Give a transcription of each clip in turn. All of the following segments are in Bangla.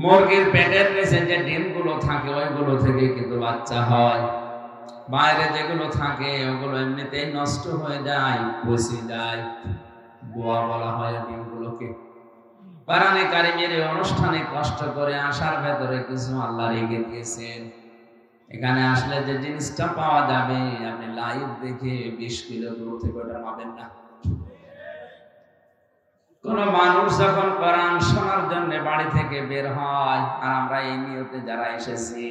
মুরগির পেটের নিচে যে ডিমগুলো থাকে ওইগুলো থেকে কিন্তু বাচ্চা হয়, বাইরে যেগুলো থাকে ওগুলো এমনিতেই নষ্ট হয়ে যায়, পচে যায়, বোয়া বলা হয় ডিমগুলোকে। কোরআনে কারিমের অনুষ্ঠানে কষ্ট করে আসার ভেতরে কিছু আল্লাহ রেখে দিয়েছেন। এখানে আসলে যে জিনিসটা পাওয়া যাবে আপনি লাইভ দেখে 20 কিলো দূর থেকে ওটা পাবেন না। কোন মানুষ যখন কোরআন শোনার জন্য বাড়ি থেকে বের হয়, আর আমরা এই নিয়তে যারা এসেছি,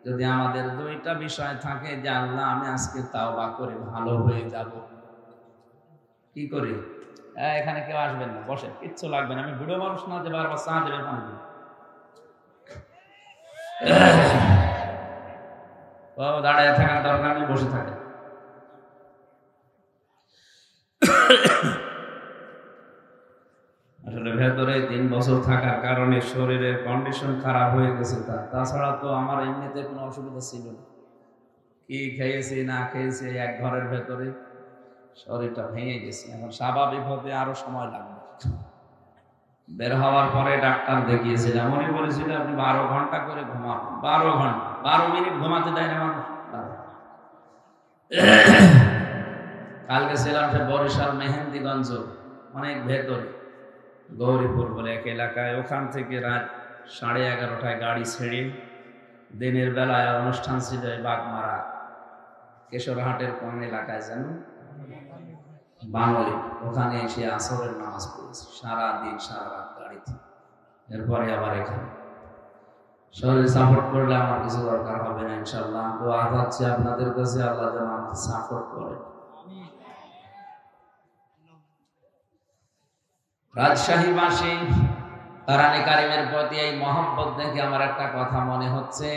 যদি আমাদের দুইটা বিষয় থাকে যে আল্লাহ আমি আজকে তাওবা করে ভালো হয়ে যাব, কি করি? এখানে কেউ আসবেন না, বসে, কিচ্ছু লাগবে না। আমি বুড়ো মানুষ না যে বারবার চা দেবে পানি দেবে। দাঁড়িয়ে থাকার দরকার নেই, বসে থাকে। আসলে ভেতরে 3 বছর থাকার কারণে শরীরের কন্ডিশন খারাপ হয়ে গেছে। তাছাড়া তো আমার এমনিতে কোনো অসুবিধা ছিল না। কি খেয়েছি না খেয়েছি, এক ঘরের ভেতরে শরীরটা ভেঙে গেছে। এখন স্বাভাবিক হতে আরো সময় লাগবে। বের হওয়ার পরে ডাক্তার দেখিয়েছিলাম, উনি বলেছিল আপনি 12 ঘন্টা করে ঘুমাবেন। 12 ঘন্টা, 12 মিনিট ঘুমাতে দেয় না মানুষ। কালকে ছিলাম সে বরিশাল মেহেন্দিগঞ্জ, অনেক ভেতরে গৌরীপুর বলে এক এলাকায়। ওখান থেকে রাত 11:30টায় গাড়ি ছেড়ে দিনের বেলায় অনুষ্ঠান ছিল বাগমারা কেশরহাটের কোন এলাকায় যেন বাঙালি, ওখানে এসে আসরের নামাজ পড়েছি। সারাদিন সারা রাত গাড়িতে, এরপরে আবার এখানে। শরীর সাপোর্ট করলে আমার কিছু দরকার হবে না ইনশাল্লাহ। দোয়া চাচ্ছি আপনাদের কাছে, আল্লাহ যেন আমাকে সাপোর্ট করে। রাজশাহীবাসী, কোরআনে কারিমের প্রতি এই মহব্বত দেখে আমার একটা কথা মনে হচ্ছে,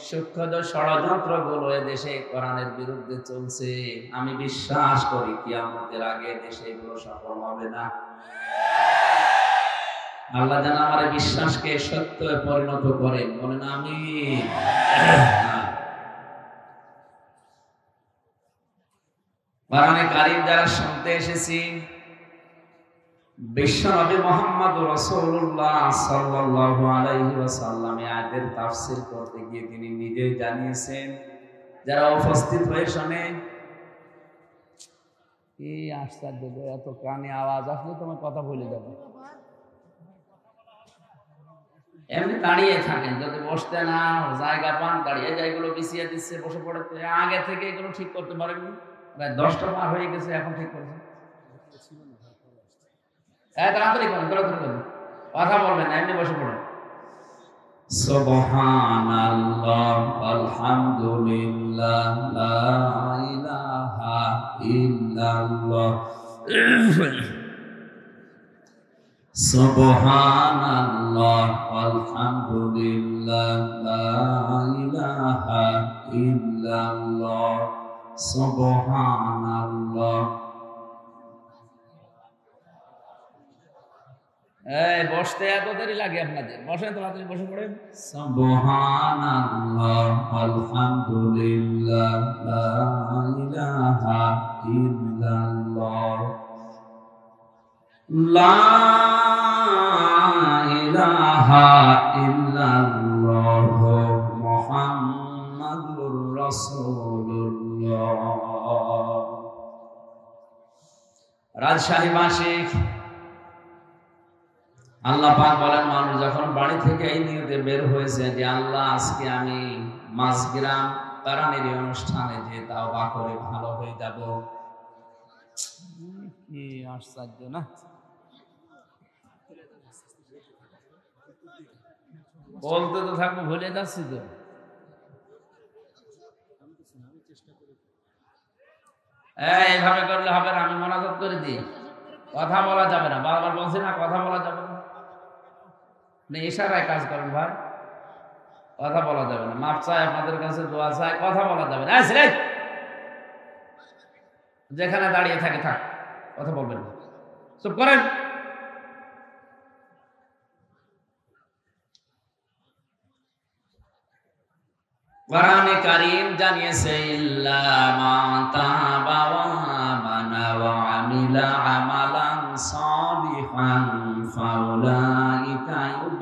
সূক্ষ্ম ষড়যন্ত্র গুলো দেশে কোরআনের বিরুদ্ধে চলছে। আমি বিশ্বাস করি কিয়ামতের আগে দেশে এগুলো সফল হবে না। আল্লাহ যেন আমার বিশ্বাসকে সত্যে পরিণত করেন, বলেন আমিন। কোরআনে কারিম যারা শুনতে এসেছি, বিশ্বনবী মুহাম্মদ রাসূলুল্লাহ সাল্লাল্লাহু আলাইহি ওয়াসাল্লাম আয়াতের তাফসীর করতে গিয়ে তিনি নিজেই জানিয়েছেন, যারা উপস্থিত হয়ে শোনেন, কি আশ্চর্য, এত কানে আওয়াজ আসলে তোমার কথা ভুলে যাবে। এমনি দাঁড়িয়ে থাকেন, যদি বসতে না জায়গা পান দাঁড়িয়ে জায়গাগুলো বিছিয়ে দিচ্ছে, বসে পড়ে। আগে থেকে এগুলো ঠিক করতে পারেননি, প্রায় 10টা পার হয়ে গেছে, এখন ঠিক করছে। তাড়াতাড়ি করেন, তাড়াতাড়ি করেন, কথা বলবেন না, এমনি বসে পড়েন। সুবহানাল্লাহ আলহামদুলিল্লাহ লা ইলাহা ইল্লাল্লাহ সুবহানাল্লাহ আলহামদুলিল্লাহ লা ইলাহা ইল্লাল্লাহ সুবহানাল্লাহ। বসতে এত দেরি লাগে আপনাদের? বসেন, তাড়াতাড়ি বসে পড়েন। সুবহানাল্লাহ আলহামদুলিল্লাহ লা ইলাহা ইল্লাল্লাহ লা ইলাহা ইল্লাল্লাহ মুহাম্মাদুর রাসূলুল্লাহ। রাজশাহীবাসী, আল্লাহ পাক বলেন, মানুষ যখন বাড়ি থেকে এই নিয়তে বের হয়েছে যে আল্লাহ আজকে আমি মাসগ্রাম কোরআনের অনুষ্ঠানে যে তাওবা করে ভালো হয়ে যাব। কি আশ্চর্য না! বলতে তো থাকবো, ভুলে যাচ্ছি তো। এইভাবে করলে হবে না, আমি মোনাজাত করে দিই। কথা বলা যাবে না, বারবার বলছি না কথা বলা যাবে না। ইশারায় কাজ করেন ভাই, কথা বলা যাবে না। মাপ চাই আপনাদের কাছে, দোয়া চাই, কথা বলা যাবে না। যেখানে দাঁড়িয়ে থাকে থাক, কথা বলবেন না, চুপ করেন। কোরআনে কারীম জানিয়েছে, ইল্লা মা তাবা ওয়া আমানা ওয়া আমিলা আমালান সালিহান ফাউলাইকা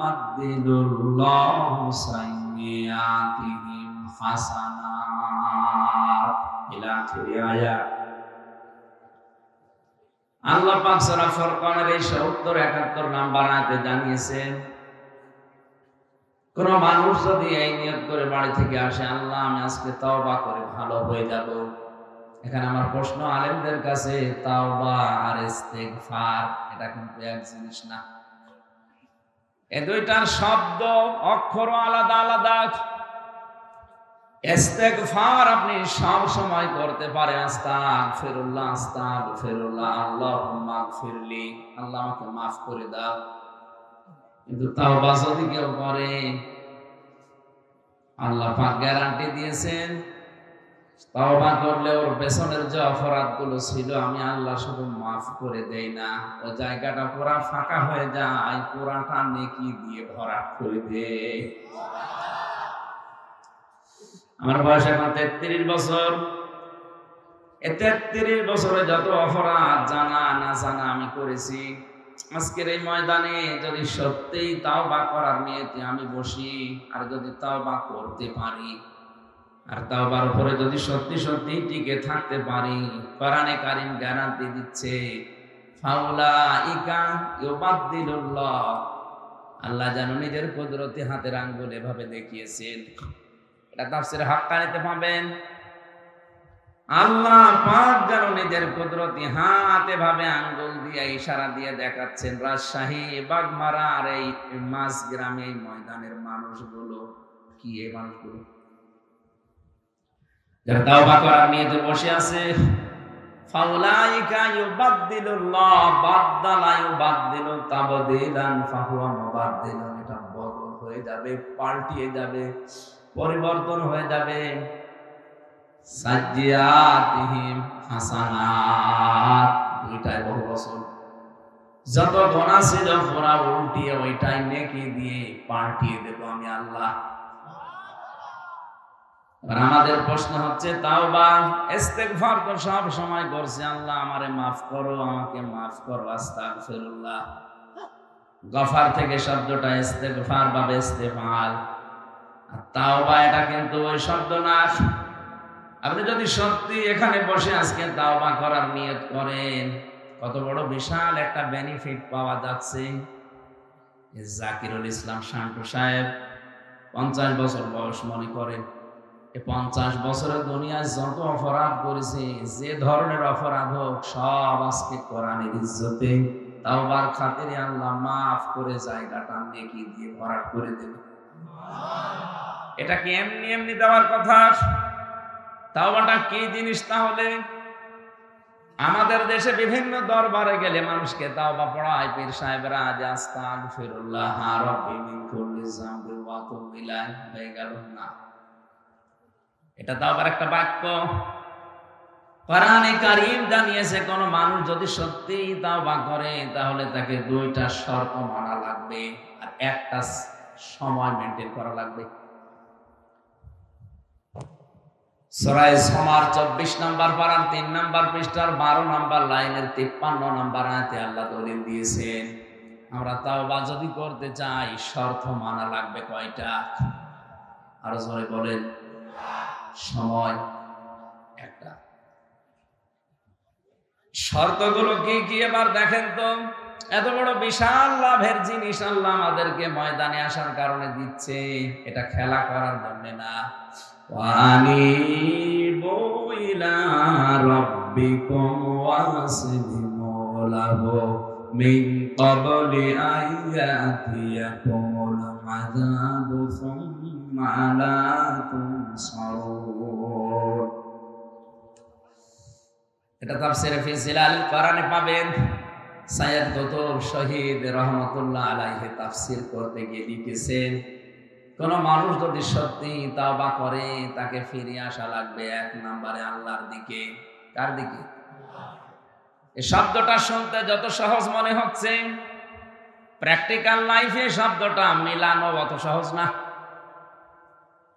ইউবাদদিলুল্লাহু সাইয়্যাতিহিম হাসানাত ইলা আখিরি আয়াত। আল্লাহ পাক সূরা ফুরকানের এই ৭০-৭১ নাম্বার আয়াতে জানিয়েছেন, কোন মানুষ যদি এই নিয়ত করে বাড়ি থেকে আসে, আল্লাহ আমি আজকে তাওবা করে ভালো হয়ে যাব। এখানে আমার প্রশ্ন আলেমদের কাছে, তাওবা আর ইস্তেগফার এটা কিন্তু এক জিনিস না। এই দুইটার শব্দ অক্ষর আলাদা আলাদা। ইস্তেগফার আপনি সব সময় করতে পারেন, আস্তাগফিরুল্লাহ আস্তাগফিরুল্লাহ, আল্লাহুম্মা গফিরলি, আল্লাহ আমাকে মাফ করে দাও। কিন্তু তাওবা যদি কেউ করে, আল্লাহ পাক গ্যারান্টি দিয়েছেন তাওবা করলে ওর পেছনের যে অপরাধগুলো ছিল আমি আল্লাহ শুধু মাফ করে দেই না, ওই জায়গাটা পুরা ফাঁকা হয়ে যায়, পুরাটা নেকি দিয়ে ভরাট করে দেয়। আমার বয়স এখন ৩৩ বছর। এই ৩৩ বছরে যত অপরাধ জানা না জানা আমি করেছি, আজকের এই ময়দানে যদি সত্যিই তাওবা করার নিয়তে আমি বসি, আর যদি তাওবা করতে পারি, আর তাওবার উপরে যদি সত্যি সত্যি টিকে থাকতে পারি, কোরআনে কারীম গ্যারান্টি দিচ্ছে ফাউলাইকা ইউবাদদিলুল্লাহ, আল্লাহ যেন নিজের কুদরতি হাতের আঙ্গুল এভাবে দেখিয়েছেন। এটা তাফসীরে হাক্কানিতে পাবেন। আল্লাহ পাক যেন নিজের কুদরতি হাতে ভাবে আঙ্গুল দিয়ে ইশারা দিয়ে দেখাচ্ছেন রাজশাহী বাগমারা আর এই মাছ গ্রামে এই ময়দানের মানুষগুলো কি, এই মানুষগুলো যারা তাওবা করার নিয়তে বসে আছে, ফাউলাইকা ইউবাদদিলুল্লাহ বাদদালা ইউবাদদিলু তাবদীলান ফাহুয়া মুবাদদিলুন, এটা বদল হয়ে যাবে, পাল্টিয়ে যাবে, পরিবর্তন হয়ে যাবে। সাজ্জিয়াতিহিম হাসানাত, দুইটাই বহু বছর যত গুনাহ ছিল পুরা উল্টিয়ে ওইটাই নেকি দিয়ে পাল্টিয়ে দেব আমি আল্লাহ। আর আমাদের প্রশ্ন হচ্ছে তাওবা ইস্তেগফার তো সব সময় করছি, আল্লাহ আমারে মাফ করো, আমাকে মাফ করো, আস্তাগফিরুল্লাহ। গফার থেকে শব্দটা ইস্তেগফার বা ইস্তেফাল, আর তাওবা এটা কিন্তু ওই শব্দ না। আপনি যদি সত্যি এখানে বসে আজকে তাওবা করার নিয়ত করেন, কত বড় বিশাল একটা বেনিফিট পাওয়া যাচ্ছে। জাকিরুল ইসলাম শান্তু সাহেব 50 বছর বয়স, মনে করেন 50 বছরের দুনিয়ায় যত অপরাধ করেছে, যে ধরনের অপরাধ হোক, সব আজকে কোরআনের ইজ্জতে তাওবার খাতিরে আল্লাহ মাফ করে জায়গাটা নেকি দিয়ে ভরাট করে দেবে। এটা কি এমনি এমনি দেওয়ার কথা? তাওবাটা কি জিনিস? তাহলে আমাদের দেশে বিভিন্ন দরবারে গেলে মানুষকে তাওবা পড়ায় পীর সাহেবরা, যে আস্তাগফিরুল্লাহ রাব্বি মিন কুল্লি যামবি ওয়া আতুবু ইলাইহি, হয়ে গেল না। এটা তাওবার একটা বাক্য। কোরআনে কারীম জানিয়েছে কোন মানুষ যদি সত্যি তাওবা করে, তাহলে তাকে দুইটা শর্ত মানা লাগবে, আর একটা সময় মেইনটেইন করা লাগবে। সূরা জুমার 24 নম্বর পারার 3 নম্বর পৃষ্ঠার 12 নম্বর লাইনের 53 নম্বর আয়াতে আল্লাহ দলিল দিয়েছেন, আমরা তাওবা যদি করতে চাই শর্ত মানা লাগবে কয়টা? আরো জোরে বলেন। সময় একটা। শর্তগুলো কি কি এবার দেখেন তো। এত বড় বিশাল লাভের জিনিস আল্লাহ আমাদেরকে ময়দানে আসার কারণে দিচ্ছে, এটা খেলা করার জন্য না। ওয়ানিবু ইলা রাব্বিকুম ওয়াসলিমু লাহু মিন ক্বাবলি আইয়াতিয়াকুমুল আযাবু সুম্মা লা তুনসারুন। এটা তাফসীরে ফি জিলালিল কোরআনে পাবেন। সাইয়্যিদ কুতুব শহীদ রহমাতুল্লাহ আলাইহি তাফসীর করতে গিয়ে লিখেছেন, কোন মানুষ যদি সত্যি তাওবা করে, তাকে ফিরে আসা লাগবে 1 নম্বরে আল্লাহর দিকে। কার দিকে? এই শব্দটা শুনতে যত সহজ মনে হচ্ছে, প্র্যাকটিক্যাল লাইফে শব্দটা মিলানো অত সহজ না।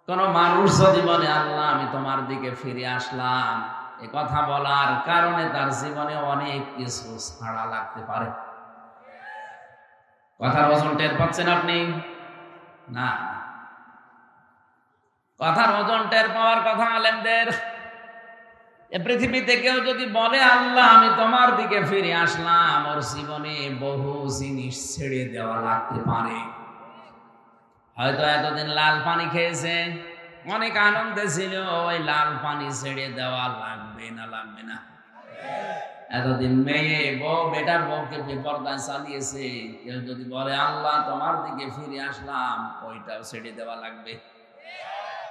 কোন মানুষ যদি বলে আল্লাহ আমি তোমার দিকে ফিরে আসলাম, এ কথা বলার কারণে তার জীবনে অনেক কিছু ছাড়া লাগতে পারে। কথার ওজন টের পাচ্ছেন আপনি? না, কথার ওজন টের পাওয়ার কথা আলেমদের। এ পৃথিবীতে কেউ যদি বলে আল্লাহ আমি তোমার দিকে ফিরে আসলাম, ওর জীবনে বহু জিনিস ছেড়ে দেওয়া লাগতে পারে। হয়তো এতদিন লাল পানি খেয়েছে, অনেক আনন্দে ছিল, ওই লাল পানি ছেড়ে দেওয়া লাগবে না? লাগবে না? এতদিন মেয়ে বউ বেটার বউকে বেপরদায় চালিয়েছে, কেউ যদি বলে আল্লাহ তোমার দিকে ফিরে আসলাম, ওইটাও ছেড়ে দেওয়া লাগবে।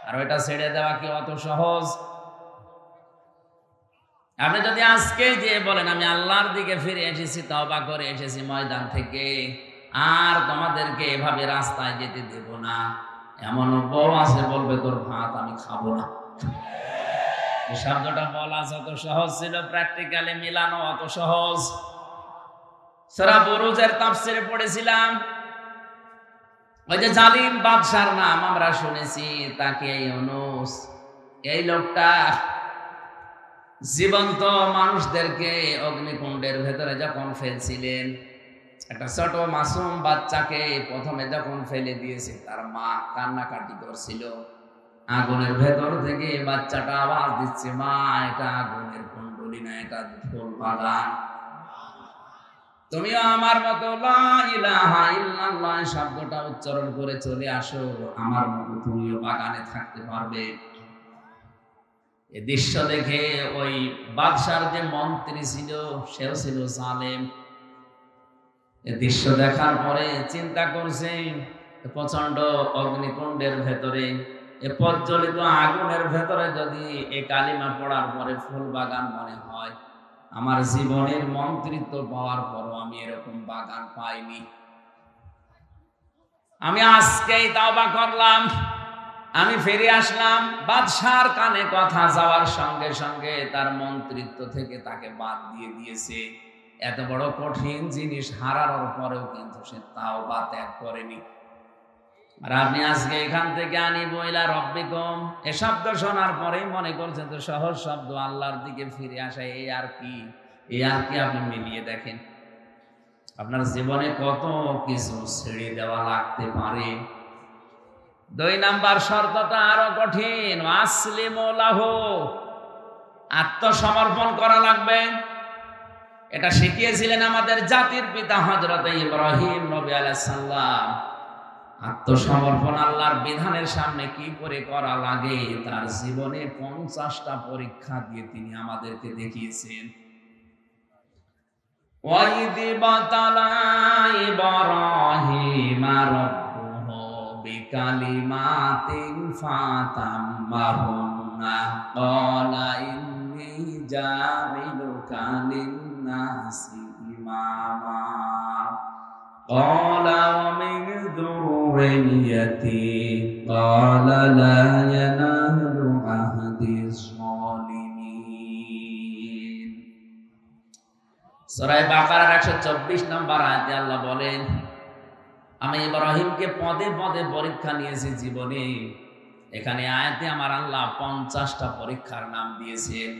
আর ওইটা ছেড়ে দেওয়া কি অত সহজ? আপনি যদি আজকে যে বলেন আমি আল্লাহর দিকে ফিরে এসেছি, তওবা করে এসেছি ময়দান থেকে, আর তোমাদেরকে এভাবে রাস্তায় যেতে দেব না, এমন বউ আছে বলবে তোর ভাত আমি খাবো না। এই শব্দটা বলা যত সহজ ছিল, প্র্যাকটিক্যালি মিলানো অত সহজ। সূরা বুরুজের তাফসীরে পড়েছিলাম, ওই যে জালিম বাদশার নাম আমরা শুনেছি, তাকে ইউনূস, এই লোকটা জীবন্ত মানুষদেরকে অগ্নিকুণ্ডের ভেতরে যখন ফেলছিলেন, একটা ছোট মাসুম বাচ্চাকে প্রথমে যখন ফেলে দিয়েছে, তার মা কান্নাকাটি করছিল। আগুনের ভেতর থেকে বাচ্চাটা আওয়াজ দিচ্ছে, মা এটা আগুনের কুণ্ডলী না, এটা ফুল বাগান। তুমিও আমার মতো লা ইলাহা ইল্লাল্লাহ শব্দটা উচ্চারণ করে চলে আসো, আমার মতো তুমিও বাগানে থাকতে পারবে। এই দৃশ্য দেখে ওই বাদশার যে মন্ত্রী ছিল, সেও ছিল জালেম। এই দৃশ্য দেখার পরে চিন্তা করছে, প্রচন্ড অগ্নিকুণ্ডের ভেতরে, এ প্রজ্বলিত আগুনের ভেতরে যদি এ কালিমা পড়ার পরে ফুল বাগান মনে হয়, আমার জীবনের মন্ত্রিত্ব পাওয়ার পরও আমি এরকম বাগান পাইনি। আমি আজকেই তওবা করলাম, আমি ফিরে আসলাম। বাদশার কানে কথা যাওয়ার সঙ্গে সঙ্গে তার মন্ত্রিত্ব থেকে তাকে বাদ দিয়ে দিয়েছে। এত বড় কঠিন জিনিস হারানোর পরেও কিন্তু সে তাওবা ত্যাগ করেনি। আর আপনি আজকে এখান থেকে আনিবু ইলা রাব্বিকুম, এ শব্দ শোনার পরেই মনে করছেন তো সহজ শব্দ, আল্লাহর দিকে ফিরে আসা, এই আর কি? এই আর কি? আপনি মিলিয়ে দেখেন আপনার জীবনে কত কিছু ছেড়ে দেওয়া লাগতে পারে। 2 নাম্বার শর্তটা আরো কঠিন, আসলিমু লাহু, আত্মসমর্পণ করা লাগবে। এটা শিখিয়েছিলেন আমাদের জাতির পিতা হযরত ইব্রাহিম নবী আলাইহিস সালাম। আত্মসমর্পণ আল্লাহর বিধানের সামনে কি করে করা লাগে, তার জীবনে 50টা পরীক্ষা দিয়ে তিনি আমাদেরকে দেখিয়েছেন। وَإِذِ ابْتَلَى إِبْرَاهِيمَ رَبُّهُ بِكَلِمَاتٍ فَأَتَمَّهُنَّ قَالَ إِنِّي جَاعِلُكَ لِلنَّاسِ إِمَامًا قَالَ وَمِنْ ذُرِّيَّتِي قَالَ لَا يَنَالُ عَهْدِ الظَّالِمِينَ। সূরা বাকারার 124 নম্বর আয়াতে আল্লাহ বলেন, আমি ইব্রাহিমকে পদে পদে পরীক্ষা নিয়েছি জীবনে। এখানে আয়াতে আমার আল্লাহ 50টা পরীক্ষার নাম দিয়েছেন।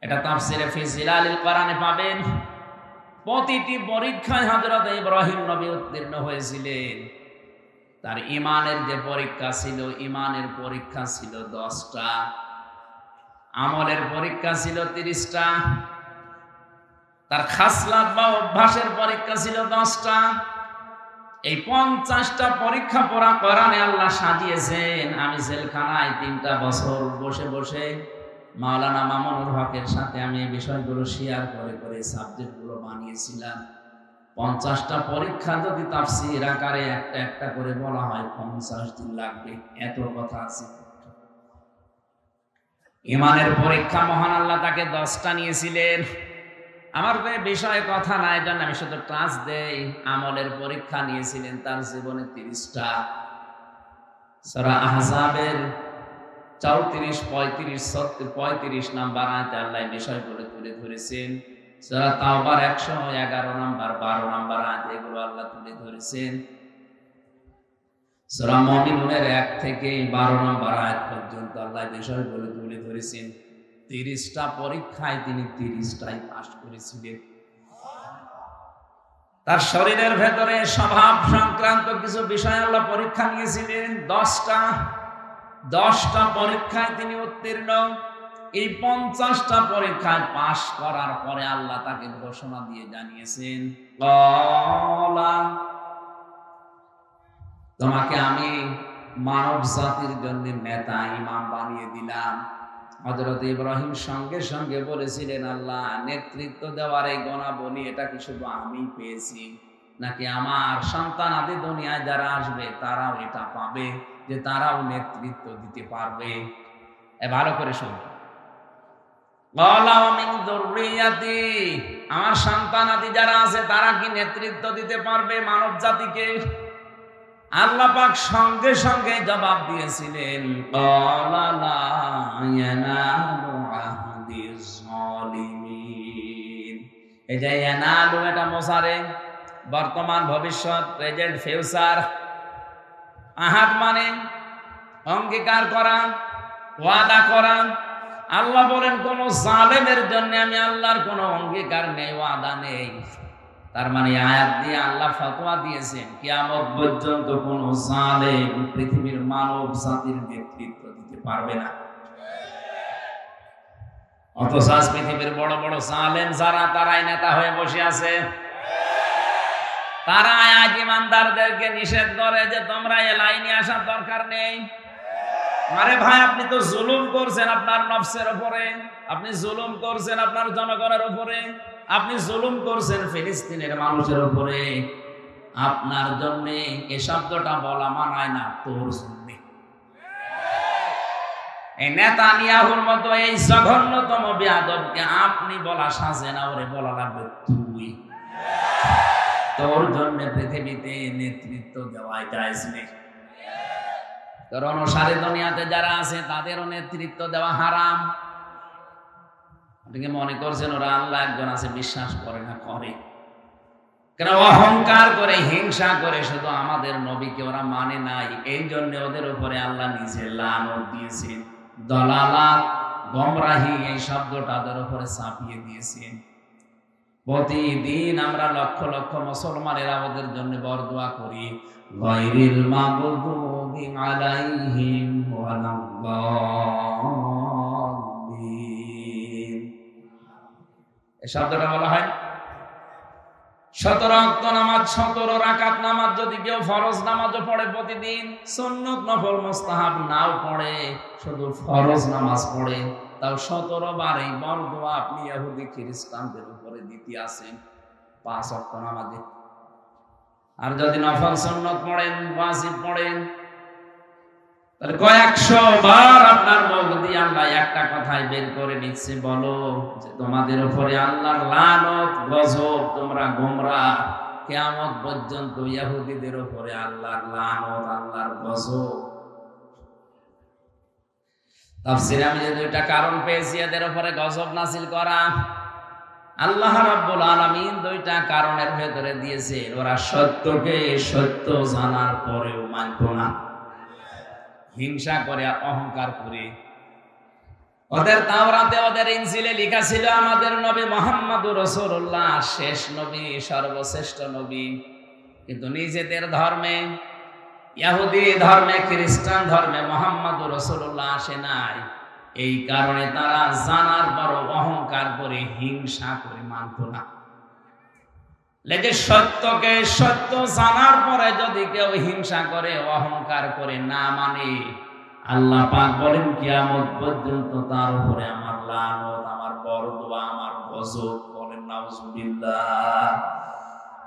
এটা তাফসীরে ফি জিলালিল কোরআনে পাবেন। প্রতিটি পরীক্ষায় হযরত ইব্রাহিম নবী উত্তীর্ণ হয়েছিলেন। তার ঈমানের যে পরীক্ষা ছিল, ঈমানের পরীক্ষা ছিল 10টা, আমলের পরীক্ষা ছিল 30টা, তার খাসলাত বা অভ্যাসের পরীক্ষা ছিল 10টা। এই 50টা পরীক্ষা পড়া কোরআনে আল্লাহ সাজিয়েছেন। আমি জেলখানায় 3টা বছর বসে বসে মাওলানা মামুনুল হকের সাথে আমি এই বিষয়গুলো শেয়ার করে করে সাবজেক্টগুলো বানিয়েছিলাম। 50টা পরীক্ষা যদি তাফসীর আকারে একটা একটা করে বলা হয়, 50 দিন লাগবে, এত কথা আছে। ঈমানের পরীক্ষা মহান আল্লাহ তাকে 10টা নিয়েছিলেন। আমার বিষয়ে কথা নাই, জন্য আমি শুধু ক্লাস দেই। আমলের পরীক্ষা নিয়েছিলেন তার জীবনে 30টা। সূরা আহজাবের 34, 35, 35 নাম্বার আয়াতে আল্লাহ বিষয়গুলো তুলে ধরেছেন। সূরা তাওবার 111 নাম্বার, 12 নাম্বার আয়াতে এগুলো আল্লাহ তুলে ধরেছেন। সূরা মুমিনুনের 1 থেকে 12 নাম্বার আয়াত পর্যন্ত আল্লাহ বিষয়গুলো তুলে ধরেছেন। 30টা পরীক্ষায় তিনি 30টাই পাস করেছিলেন। তার শরীরের ভেতরে স্বভাব সংক্রান্ত কিছু বিষয় আল্লাহ পরীক্ষা নিয়েছিলেন। 10টা পরীক্ষায় তিনি উত্তীর্ণ। এই 50টা পরীক্ষায় পাশ করার পরে আল্লাহ তাকে ঘোষণা দিয়ে জানিয়েছেন, তোমাকে আমি মানব জাতির জন্য নেতা ইমাম বানিয়ে দিলাম। হযরত ইব্রাহিম সঙ্গে সঙ্গে বলেছিলেন, আল্লাহ, নেতৃত্ব দেওয়ার এই গুণাবলী এটা কি শুধু আমি পেয়েছি, নাকি আমার সন্তান আদি দুনিয়ায় যারা আসবে তারাও এটা পাবে, যে তারাও নেতৃত্ব দিতে পারবে? ভালো করে শুনুন। আমার সন্তান আদি যারা আছে তারা কি নেতৃত্ব দিতে পারবে মানব জাতিকে? আল্লাহ পাক সঙ্গে সঙ্গে জবাব দিয়েছিলেন, এই যে ইয়ানালু এটা মোসারে, বর্তমান ভবিষ্যৎ, প্রেজেন্ট ফিউচার। আহাদ মানে অঙ্গীকার করা, ওয়াদা করা। আল্লাহ বলেন কোন জালেমের জন্য আমি আল্লাহর কোন অঙ্গীকার নেই, ওয়াদা নেই। তার মানে আয়াত দিয়ে আল্লাহ ফতোয়া দিয়েছেন কিয়ামত পর্যন্ত কোন জালেম পৃথিবীর মানব জাতির নেতৃত্ব দিতে পারবে না। অথচ আজ পৃথিবীর বড় বড় জালেম যারা, তারাই নেতা হয়ে বসে আছে। তারা আজ ইমানদারদেরকে নিষেধ করে যে তোমরা এ লাইনে আসার দরকার নেই। আরে ভাই, আপনি তো জুলুম করছেন আপনার নফসের উপরে, আপনি জুলুম করছেন আপনার জনগণের উপরে, আপনি জুলুম করছেন ফিলিস্তিনের মানুষের উপরে। আপনার জন্য এই শব্দটা বলা মানায় না, তোর জন্য। এই নেতানিয়াহুর মতো এই জঘন্যতম বেয়াদবকে আপনি বলা সাজে না, ওরে বলা লাগবে তুই। তোর জন্য পৃথিবীতে নেতৃত্ব দেওয়াই জায়েজ নেই। তোর অনুসারী দুনিয়াতে যারা আছে তাদেরও নেতৃত্ব দেওয়া হারাম। আপনি কি মনে করছেন ওরা আল্লাহ একজন আছে বিশ্বাস করে না? করে। কেন? অহংকার করে, হিংসা করে শুধু আমাদের নবীকে ওরা মানে নাই। এই জন্য ওদের উপরে আল্লাহ নিজে লানত দিয়েছেন। দলালাত, গোমরাহি, এই শব্দটা ওদের উপরে চাপিয়ে দিয়েছেন। প্রতিদিন আমরা লক্ষ লক্ষ মুসলমানেরা ওদের জন্য বরদোয়া করি, গায়রিল মাগদুবি আলাইহিম ওয়ালাদ-দাল্লিন। এই শব্দটা বলা হয় 17 ওয়াক্ত নামাজ, 17 রাকাত নামাজ যদি কেউ ফরজ নামাজও পড়ে প্রতিদিন, সুন্নত নফল মুস্তাহাব নাও পড়ে, শুধু ফরজ নামাজ পড়ে, তাও 17 বার এই বরদোয়া আপনি ইহুদি খ্রিস্টানদের উপরে দিতে আছেন 5 ওয়াক্ত নামাজে। আর যদি নফল সুন্নত পড়েন, ওয়াজিব পড়েন, তাহলে কয়েকশো বার আপনার মুখ দিয়ে আল্লাহ একটা কথাই বের করে নিচ্ছে, বলো যে তোমাদের উপরে আল্লাহর লানত, গজব, তোমরা গোমরাহ। কিয়ামত পর্যন্ত ইহুদিদের উপরে আল্লাহর লানত, আল্লাহর গজব। তাফসীরে আমি যে 2টা কারণ পেয়েছি এদের উপরে গজব নাযিল করা। আল্লাহ রাব্বুল আলামিন 2টা কারণের ভেতরে দিয়েছে, ওরা সত্যকে সত্য জানার পরেও মানত না, হিংসা করে আর অহংকার করে। ওদের তাওরাতে, ওদের ইনজিলে লেখা ছিল আমাদের নবী মুহাম্মদুর রাসূলুল্লাহ শেষ নবী, সর্বশ্রেষ্ঠ নবী। কিন্তু নিজেদের ধর্মে, ইহুদি ধর্মে, খ্রিস্টান ধর্মে মুহাম্মদুর রাসূলুল্লাহ আসে নাই। এই কারণে তারা জানার পরও অহংকার করে, হিংসা করে মানত না। লেগে সত্যকে সত্য জানার পরে যদি কেউ হিংসা করে, অহংকার করে, না মানে, আল্লাহ পাক বলেন কিয়ামত পর্যন্ত তার উপরে আমার লানত, আমার বরদোয়া, আমার গজব। বলেন নাউজুবিল্লাহ।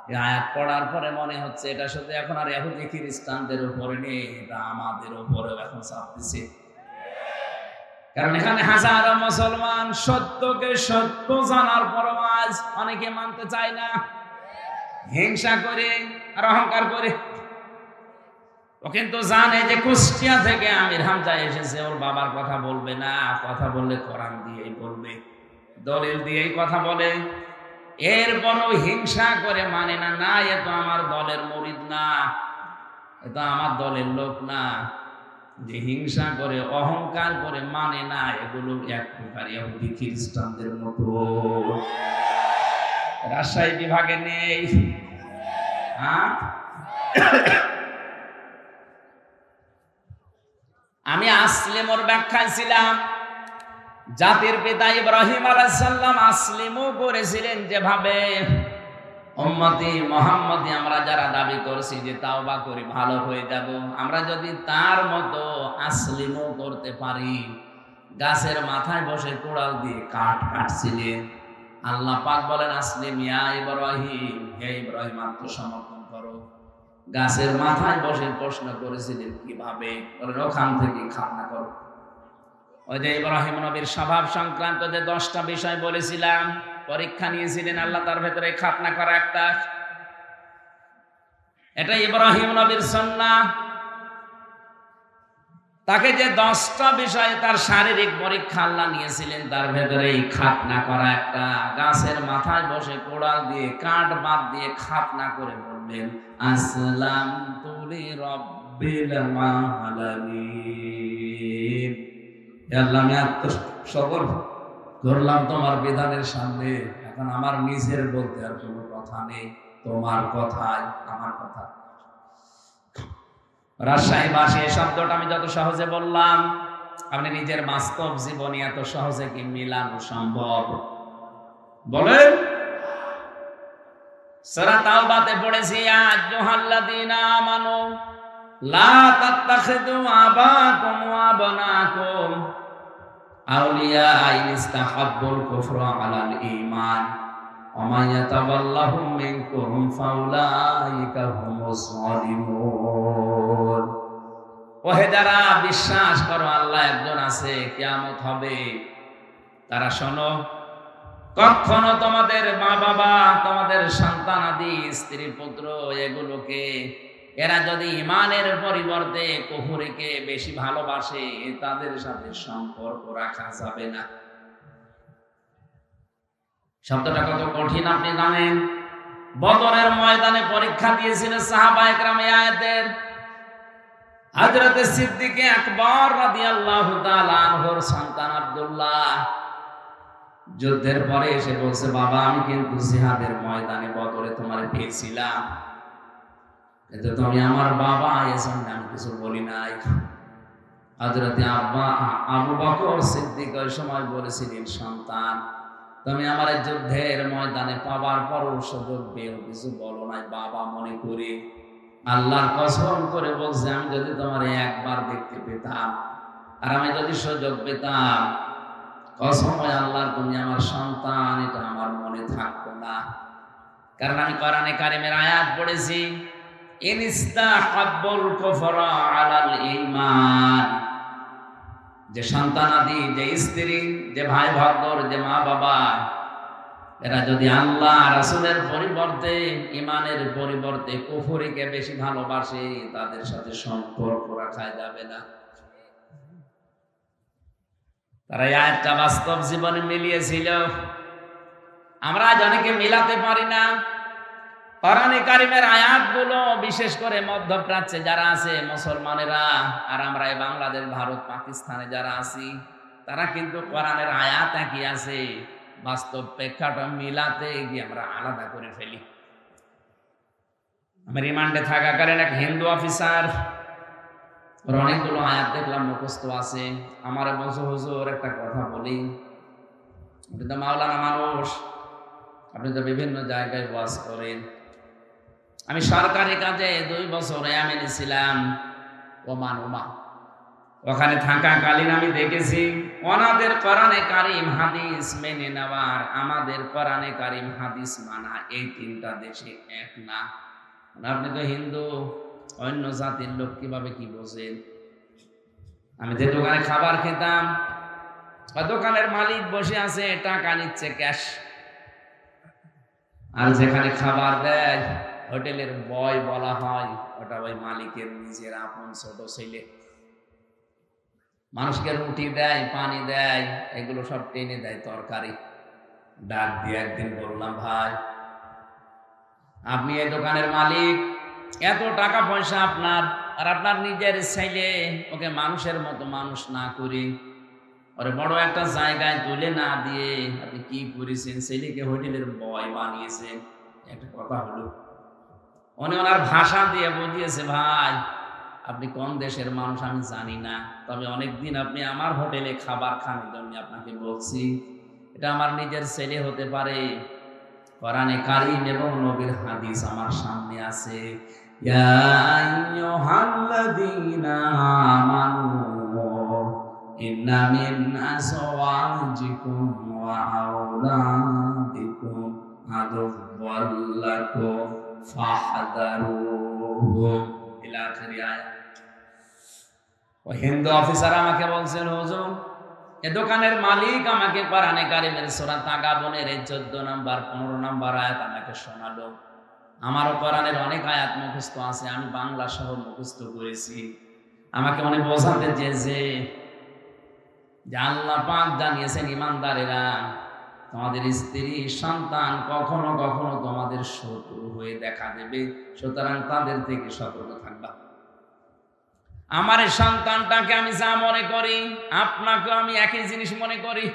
এই আয়াত পড়ার পরে মনে হচ্ছে এটা শুধু এখন আর ইহুদি খ্রিস্টানদের উপরে নেই, এটা আমাদের উপরেও এখন চাপতেছে। কারণ এখানে হাজারো মুসলমান সত্যকে সত্য জানার পরও আজ অনেকে মানতে চায় না, হিংসা করে আর অহংকার করে। ও কিন্তু জানে যে কুষ্টিয়া থেকে আমির হামজা এসেছে, ওর বাবার কথা বলবে না, কথা বললে কোরআন দিয়েই বলবে, দলিল দিয়েই কথা বলে। এরপরও হিংসা করে মানে না, না এ তো আমার দলের মুরিদ না, এ তো আমার দলের লোক না। যে হিংসা করে, অহংকার করে মানে না, এগুলো এক প্রকার ইহুদি খ্রিস্টানদের মতো। রাজশাহী বিভাগে নেই, হ্যাঁ, আমি আসলিমর ব্যাখ্যায় ছিলাম। জাতির পিতা ইব্রাহিম আলাইহিস সালাম আসলিমও করেছিলেন, যেভাবে উম্মতি মুহাম্মদী আমরা যারা দাবি করছি যে তাওবা করি ভালো হয়ে যাব, আমরা যদি তার মতো আসলিমও করতে পারি। গাছের মাথায় বসে কোড়াল দিয়ে কাঠ কাটছিলেন। আল্লাহ পাক বলেন আসলিম ইয়া ইব্রাহিম, হে ইব্রাহিম আত্মসমর্পণ করো। গাছের মাথায় বসে প্রশ্ন করেছিলেন কিভাবে, বলেন ওখান থেকে খাতনা করো। ওই যে ইব্রাহিম নবীর স্বভাব সংক্রান্ত যে 10টা বিষয় বলেছিলাম, পরীক্ষা নিয়েছিলেন আল্লাহ, তার ভেতরে খাতনা করা একটা। এটা ইব্রাহিম নবীর সুন্নাহ। তাকে যে 10টা বিষয়ে তার শারীরিক পরীক্ষা আল্লাহ নিয়েছিলেন, তার ভেতরে এই খাতনা করা একটা। গাছের মাথায় বসে কোড়াল দিয়ে কাঠ বাদ দিয়ে খাতনা করে বললেন আসলামতু লিরাব্বিল আলামিন। আল্লাহ, আমি আত্মসমর্পণ করলাম তোমার বিধানের সামনে। এখন আমার নিজের বলতে আর কোনো কথা নেই, তোমার কথাই আমার কথা। রাজশাহী ভাষী এই শব্দটা আমি যত সহজে বললাম, আপনি নিজের বাস্তব জীবনে এত সহজে কি মিলানো সম্ভব? বলেন। সূরা তাওবাতে পড়েছি ইয়া আইয়ুহাল্লাযীনা আমানু লা তাত্তাখিযু আবাকুম ওয়া আবনাকুম আউলিয়া ইন ইসতাহাব্বুল কুফরা আলাল ঈমান ওয়া মান ইয়াতাওয়াল্লাহুম মিনকুম ফাউলাইকা হুমুজ যালিমুন। ওহে যারা বিশ্বাস করো আল্লাহ একজন আছে, কিয়ামত হবে, তারা শোনো, কখনো তোমাদের মা বাবা, তোমাদের সন্তানাদি, স্ত্রী পুত্র, এগুলোকে এরা যদি ঈমানের পরিবর্তে কুফরিকে বেশি ভালোবাসে, তাদের সাথে সম্পর্ক রাখা যাবে না। শব্দটা কত কঠিন আপনি জানেন। বদরের ময়দানে পরীক্ষা দিয়েছিলেন সাহাবায়ে কেরাম এই আয়াতের। হযরত সিদ্দিক আকবর রাদিয়াল্লাহু তাআলা আনহুর সন্তান আব্দুল্লাহ যুদ্ধের পরে এসে বলছে, বাবা আমি কিন্তু জিহাদের ময়দানে বদরে তোমারে পেয়েছিলাম, কিন্তু তুমি আমার বাবা, এজন্য আমি কিছু বলি নাই। হযরত আবু বকর সিদ্দিক ওই সময় বলেছিলেন, সন্তান তুমি আমার যুদ্ধের ময়দানে পাবার পরও সুযোগ পেয়েও কিছু বলো নাই বাবা মনে করি। আল্লাহর কসম করে বলছে, আমি যদি তোমার একবার দেখতে পেতাম আর আমি যদি সুযোগ পেতাম, কসম হয় আল্লাহর, তুমি আমার সন্তান, এটা আমার মনে থাকতো না। কারণ আমি কোরআনে কারিমের আয়াত পড়েছি, ইন ইস্তাহাব্বুল কুফরা আলাল ঈমান। যে সন্তানাদি, যে স্ত্রী, যে ভাই ভাগ্যর, যে মা বাবা, এরা যদি আল্লাহ রাসূলের পরিবর্তে, ঈমানের পরিবর্তে কুফরিকে বেশি ভালোবাসে, তাদের সাথে সম্পর্ক রাখা যাবে না। তারা এই আয়াতটা বাস্তব জীবনে মিলিয়েছিল। আমরা আজ অনেকে মিলাতে পারি না। কোরআনে কারিমের আয়াতগুলো বিশেষ করে মধ্যপ্রাচ্যে যারা আছে মুসলমানেরা, আর আমরা এই বাংলাদেশ, ভারত, পাকিস্তানে যারা আছি, তারা কিন্তু কোরআনের আয়াত একই আছে, বাস্তব প্রেক্ষাপট মিলাতে গিয়ে আমরা আলাদা করে ফেলি। আমি রিমান্ডে থাকাকালীন এক হিন্দু অফিসার, ওর অনেকগুলো আয়াত দেখলাম মুখস্থ আছে। আমার বলছে, হুজুর একটা কথা বলি, আপনি তো মাওলানা মানুষ, আপনি তো বিভিন্ন জায়গায় ওয়াজ করেন। আমি সরকারি কাজে 2 বছর ইয়ামেনে ছিলাম, ওমান। ওখানে থাকাকালীন আমি দেখেছি ওনাদের কোরআনে কারিম হাদিস মেনে নেওয়ার, আমাদের কোরআনে কারিম হাদিস মানা, এই 3টা দেশে এক না। আপনি তো হিন্দু, অন্য জাতির লোক, কিভাবে কি বোঝেন? আমি যে দোকানে খাবার খেতাম, দোকানের মালিক বসে আছে, টাকা নিচ্ছে ক্যাশ, আর যেখানে খাবার দেয় হোটেলের বয় বলা হয়, ওটা ওই মালিকের নিজের আপন ছোট ছেলে। মানুষকে রুটি দেয়, পানি দেয়, এগুলো সব টেনে দেয় তরকারি। ডাক দিয়ে একদিন বললাম, ভাই আপনি এই দোকানের মালিক, এত টাকা পয়সা আপনার, আর আপনার নিজের ছেলে, ওকে মানুষের মতো মানুষ না করে ওরে বড় একটা জায়গায় তুলে না দিয়ে আপনি কি করেছেন? ছেলেকে হোটেলের বয় বানিয়েছেন। একটা কথা হলো, উনি ওনার ভাষা দিয়ে বুঝিয়েছে, ভাই আপনি কোন দেশের মানুষ আমি জানি না, তবে অনেকদিন আপনি আমার হোটেলে খাবার খান, জন্য আপনাকে বলছি। এটা আমার নিজের ছেলে হতে পারে, কোরআনে কারীম এবং নবীর হাদিস আমার সামনে আছে। ইয়া আইয়ুহাল্লাযীনা আমানু ইন্না মিন আযওয়াজিকুম ওয়া আওলাদিকুম আদুওয়াল লাকুম ফাহদারুহুম ইলা আখিরি আয়াত। ওই হিন্দু অফিসার আমাকে বলছেন, হুজুর এ দোকানের মালিক আমাকে কোরআনে কারীমের সূরা তাগাবুনের 14 নাম্বার 15 নাম্বার আয়াত আমাকে শোনালো। আমারও কোরআনের অনেক আয়াত মুখস্থ আছে, আমি বাংলা সহ মুখস্থ করেছি। আমাকে অনেক বোঝাতে চেয়েছে যে আল্লাহ পাক জানিয়েছেন, ইমানদারেরা তোমাদের স্ত্রী সন্তান কখনো কখনো তোমাদের শত্রু হয়ে দেখা দেবে, সুতরাং তাদের থেকে সতর্ক থাকবা। আমার এই সন্তানটাকে আমি যা মনে করি আপনাকেও আমি একই জিনিস মনে করি,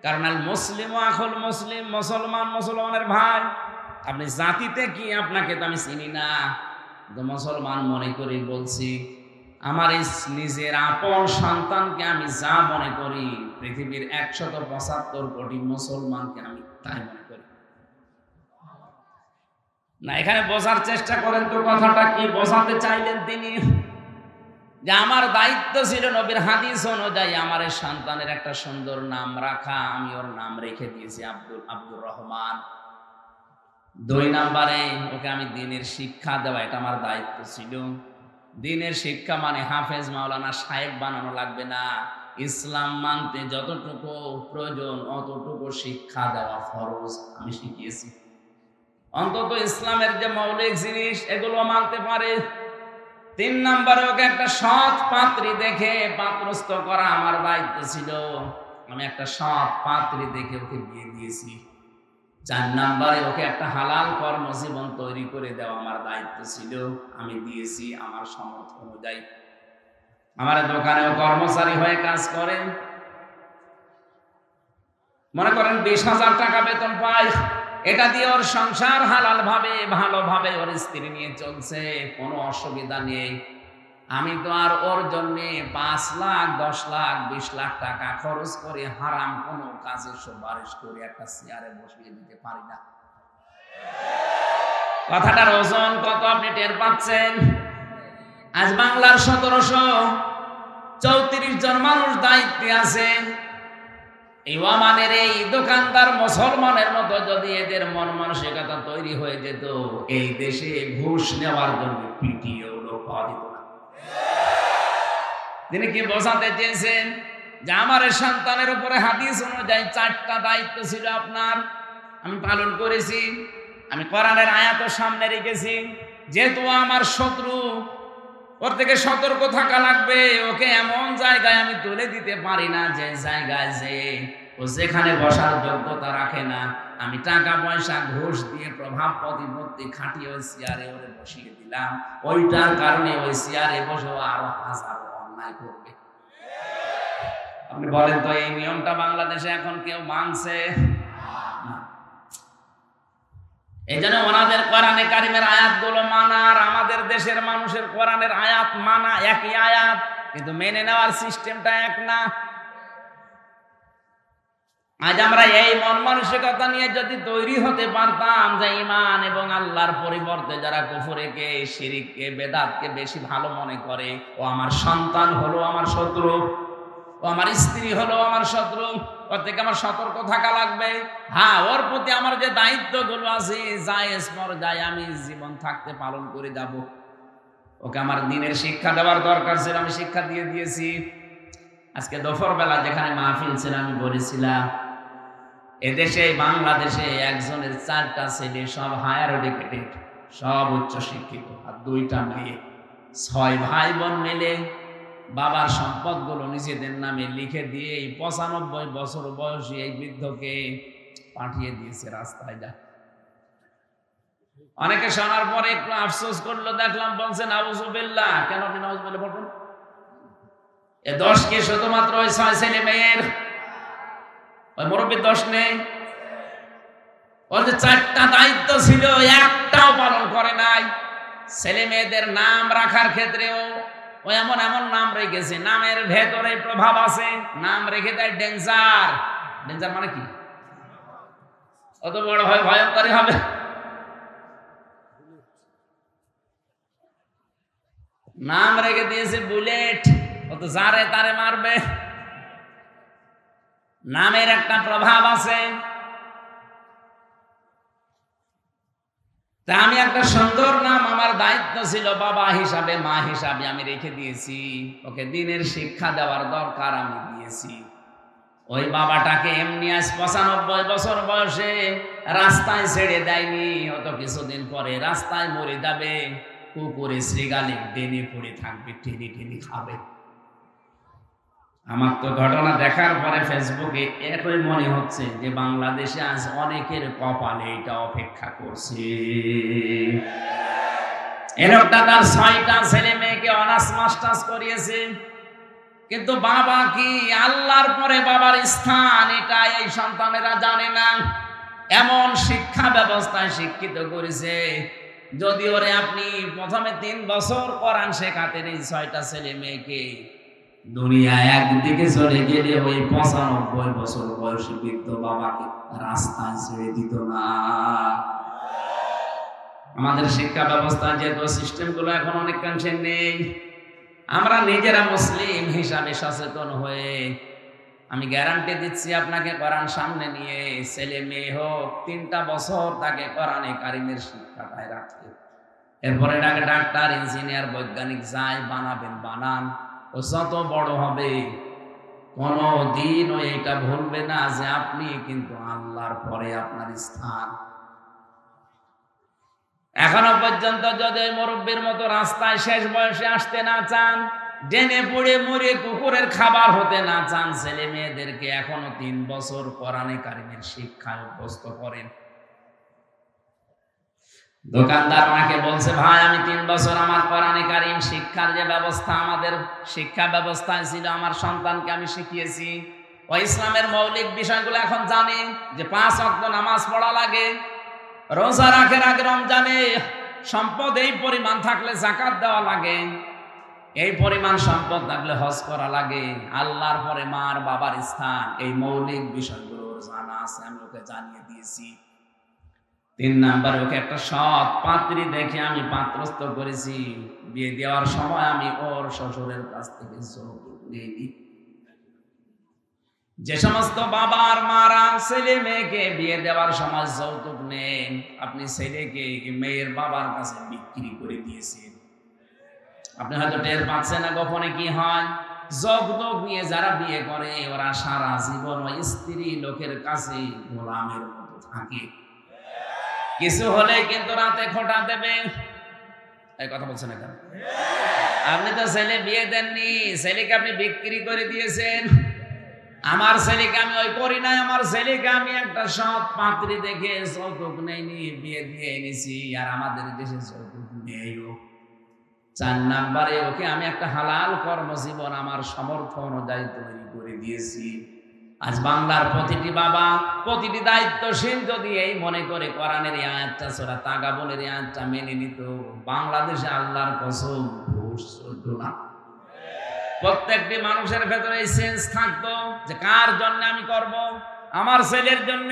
কারণ আল মুসলিম আখুল মুসলিম, মুসলমান মুসলমানের ভাই। আপনি জাতিতে কি আপনাকে তো আমি চিনি না, তো মুসলমান মনে করি বলছি। আমার এই নিজের আপন সন্তানকে আমি যা মনে করি পৃথিবীর 175 কোটি মুসলমানকে আমি তাই মনে করি না। এখানে বোঝার চেষ্টা করেন তো কথাটা কি বোঝাতে চাইলেন তিনি। যে আমার দায়িত্ব ছিল নবীর হাদিস অনুযায়ী আমার এই সন্তানের একটা সুন্দর নাম রাখা, আমি ওর নাম রেখে দিয়েছি আব্দুর রহমান। 2 নম্বরে ওকে আমি দ্বীনের শিক্ষা দেওয়া, এটা আমার দায়িত্ব ছিল। দ্বীনের শিক্ষা মানে হাফেজ মাওলানা সাহেব বানানো লাগবে না, ইসলাম মানতে যতটুকু প্রয়োজন অতটুকু শিক্ষা দেওয়া ফরজ আমি শিখিয়েছি। অন্তত ইসলামের যে মৌলিক জিনিস এগুলো মানতে পারে। 3 নম্বরে ওকে একটা সৎ পাত্রী দেখে পাত্রস্থ করা আমার দায়িত্ব ছিল, আমি একটা সৎ পাত্রী দেখে ওকে বিয়ে দিয়েছি। 4 নম্বরে ওকে একটা হালাল কর্মজীবন তৈরি করে দেওয়া আমার দায়িত্ব ছিল, আমি দিয়েছি আমার সামর্থ্য অনুযায়ী। আমার দোকানেও কর্মচারী হয়ে কাজ করেন, মনে করেন 20,000 টাকা বেতন পায়, এটা দিয়ে ওর সংসার হালাল ভাবে ভালোভাবে ওর স্ত্রী নিয়ে চলছে, কোনো অসুবিধা নেই। আমি তো আর ওর জন্য 5 লাখ 10 লাখ 20 লাখ টাকা খরচ করে হারাম কোনো কাজে সুপারিশ করে একটা চেয়ারে বসিয়ে দিতে পারি না। কথাটার ওজন কত আপনি টের পাচ্ছেন? আজ বাংলার 1734 জন মানুষ দায়িত্বে আছেন। এই ওমানের এই দোকানদার মুসলমানের মতো যদি এদের মন মানসিকতা তৈরি হয়ে যেত, এই দেশে ঘুষ নেওয়ার জন্য পিটিও লোক পাওয়া যেত না। তিনি কি বোঝাতে চেয়েছেন? যে আমার সন্তানের উপরে হাদিস অনুযায়ী 4টা দায়িত্ব ছিল আপনার, আমি পালন করেছি। আমি কোরআনের আয়াত সামনে রেখেছি, যেহেতু আমার শত্রু, ওর থেকে সতর্ক থাকা লাগবে। ওকে এমন জায়গায় আমি তুলে দিতে পারি না যে জায়গায় যে ও যেখানে বসার যোগ্যতা রাখে না। আমি টাকা পয়সা ঘুষ দিয়ে প্রভাব প্রতিপত্তি খাটিয়ে ওই চেয়ারে ওরে বসিয়ে দিলাম, ওইটার কারণে ওই চেয়ারে বসে আরো হাজারো অন্যায় করবে। আপনি বলেন তো এই নিয়মটা বাংলাদেশে এখন কেউ মানছে? এই জন্য ওনাদের কোরআনে কারিমের আয়াতগুলো মানা আর আমাদের দেশের মানুষের কোরআনের আয়াত মানা একই আয়াত, কিন্তু মেনে নেওয়ার সিস্টেমটা এক না। আজ আমরা এই মন মানসিকতা নিয়ে যদি তৈরি হতে পারতাম যে ঈমান এবং আল্লাহর পরিবর্তে যারা কুফরকে, শিরককে, বেদাতকে বেশি ভালো মনে করে, ও আমার সন্তান হলো আমার শত্রু, ও আমার স্ত্রী হলো আমার শত্রু, ওর থেকে আমার সতর্ক থাকা লাগবে। হ্যাঁ, ওর প্রতি আমার যে দায়িত্বগুলো আছে জায়েজ পর্যায়ে আমি জীবন থাকতে পালন করে যাব। ওকে আমার দ্বীনের শিক্ষা দেওয়ার দরকার ছিল, আমি শিক্ষা দিয়ে দিয়েছি। আজকে দুপুরবেলা যেখানে মাহফিল ছিল আমি বলেছিলাম, এদেশে বাংলাদেশে একজনের 4টা ছেলে, সব হায়ার এডুকেটেড, সব উচ্চ শিক্ষিত, আর 2টা মেয়ে। 6 ভাই বোন মিলে বাবার সম্পদগুলো নিজেদের নামে লিখে দিয়ে 95 বছর বয়সী এই বৃদ্ধকে পাঠিয়ে দিয়েছে রাস্তায়। যা অনেকে শোনার পরে একটু আফসোস করলো, দেখলাম বলছেন নাউজুবিল্লাহ। কেন আপনি নাউজুবিল্লাহ বলবেন? এ দোষ কি শুধুমাত্র ওই 6 ছেলে মেয়ের? ওই মুরব্বীর দোষ নেই? ওর যে 4টা দায়িত্ব ছিল, একটা একটাও পালন করে নাই। ছেলে মেয়েদের নাম রাখার ক্ষেত্রেও ও এমন এমন নাম রেখেছে, নামের ভেতরে প্রভাব আছে। নাম রেখে দেয় ডেঞ্জার। ডেঞ্জার মানে কি? অত বড় হয় ভয়ঙ্করী হবে। নাম রেখে দিয়েছে বুলেট, ও তো যারে তারে মারবে। নামের একটা প্রভাব আছে। তা আমি একটা সুন্দর নাম, আমার দায়িত্ব ছিল বাবা হিসাবে, মা হিসাবে আমি রেখে দিয়েছি। ওকে দিনের শিক্ষা দেওয়ার দরকার, আমি দিয়েছি। ওই বাবাটাকে এমনি আজ 95 বছর বয়সে রাস্তায় ছেড়ে দেয়নি। অত কিছুদিন পরে রাস্তায় মরে যাবে, কুকুরে শ্রীগালে টেনে পড়ে থাকবে, টেনে টেনে খাবে। আমার তো ঘটনা দেখার পরে ফেসবুকে এরকম মনে হচ্ছে যে বাংলাদেশে আজ অনেকের কপালে এটা অপেক্ষা করছে। এরকটা তার 6টা ছেলে মেয়েকে অনার্স মাস্টার্স করিয়েছে, কিন্তু বাবা কি, আল্লাহর পরে বাবার স্থান এটা এই সন্তানেরা জানে না। এমন শিক্ষা ব্যবস্থায় শিক্ষিত করেছে, যদি ওরে আপনি প্রথমে 3 বছর কোরআন শেখাতেন এই 6টা ছেলে মেয়েকে, দুনিয়া একদিকে চলে গেলে ওই 95 বছর বয়সী বৃদ্ধ বাবাকে রাস্তায় ছেড়ে দিত না। আমাদের শিক্ষা ব্যবস্থা যেহেতু সিস্টেমগুলো এখন অনেকাংশে নেই, আমরা নিজেরা মুসলিম হিসাবে সচেতন হয়ে, আমি গ্যারান্টি দিচ্ছি আপনাকে, কোরআন সামনে নিয়ে ছেলে মেয়ে হোক 3টা বছর তাকে কোরআনে কারিমের শিক্ষাটায় রাখতে, এরপরে তাকে ডাক্তার, ইঞ্জিনিয়ার, বৈজ্ঞানিক যাই বানাবেন বানান, ও যত বড় হবে কোনদিন ও এটা ভুলবে না যে আপনি কিন্তু আল্লাহর পরে আপনার স্থান। এখনো পর্যন্ত যদি মুরব্বীর মতো রাস্তায় শেষ বয়সে আসতে না চান, ডেনে পড়ে মরে কুকুরের খাবার হতে না চান, ছেলে মেয়েদেরকে এখনো 3 বছর কোরআনে কারিমের শিক্ষায় অভ্যস্ত করেন। দোকানদার আমাকে বলছে, ভাই আমি 3 বছর আমার কোরআনে কারিম শিক্ষার যে ব্যবস্থা আমাদের শিক্ষা ব্যবস্থায় ছিল, আমার সন্তানকে আমি শিখিয়েছি। ও ইসলামের মৌলিক বিষয়গুলো এখন জানে, যে 5 ওয়াক্ত নামাজ পড়া লাগে, রোজা রাখার আগে রমজানে সম্পদ এই পরিমাণ থাকলে যাকাত দেওয়া লাগে, এই পরিমাণ সম্পদ থাকলে হজ করা লাগে, আল্লাহর পরে মার বাবার স্থান, এই মৌলিক বিষয়গুলো জানা আছে, আমি ওকে জানিয়ে দিয়েছি। 3 নাম্বার, ওকে একটা সৎ পাত্রী দেখে আমি পাত্রস্থ করেছি। বিয়ে দেওয়ার সময় আমি ওর শ্বশুরের কাছ থেকে যৌতুক নিইনি। যে সমস্ত বাবার মারা ছেলে মেয়েকে বিয়ে দেওয়ার সময় যৌতুক নেন, আপনি ছেলেকে মেয়ের বাবার কাছে বিক্রি করে দিয়েছেন। আপনি হয়তো টের পাচ্ছেন না গোপনে কি হয়। যৌতুক নিয়ে যারা বিয়ে করে ওরা সারা জীবন ওই স্ত্রী লোকের কাছে গোলামের মতো থাকে। কিছু হলে কিন্তু রাতে খোঁটা দেবে। এই কথা বলছেন না কেন? আপনি তো ছেলে বিয়ে দেননি, ছেলেকে আপনি বিক্রি করে দিয়েছেন। আমার ছেলেকে আমি ওই করি নাই, আমার ছেলেকে আমি একটা সৎ পাত্রী দেখে যৌতুক নেইনি, বিয়ে দিয়ে এনেছি। আর আমাদের দেশে যৌতুক নেইও। 4 নাম্বারে, ওকে আমি একটা হালাল কর্মজীবন আমার সামর্থ্য অনুযায়ী তৈরি করে দিয়েছি। আজ বাংলার প্রতিটি বাবা, প্রতিটি দায়িত্বশীল যদি এই মনে করে কোরআনের এই আয়াতটা, সূরা তাগাবুনের এই আয়াতটা মেনে নিত, বাংলাদেশে আল্লাহর কসম ঘুষ চলতো না। প্রত্যেকটি মানুষের ভেতরে এই সেন্স থাকতো যে কার জন্য আমি করব। আমার ছেলের জন্য,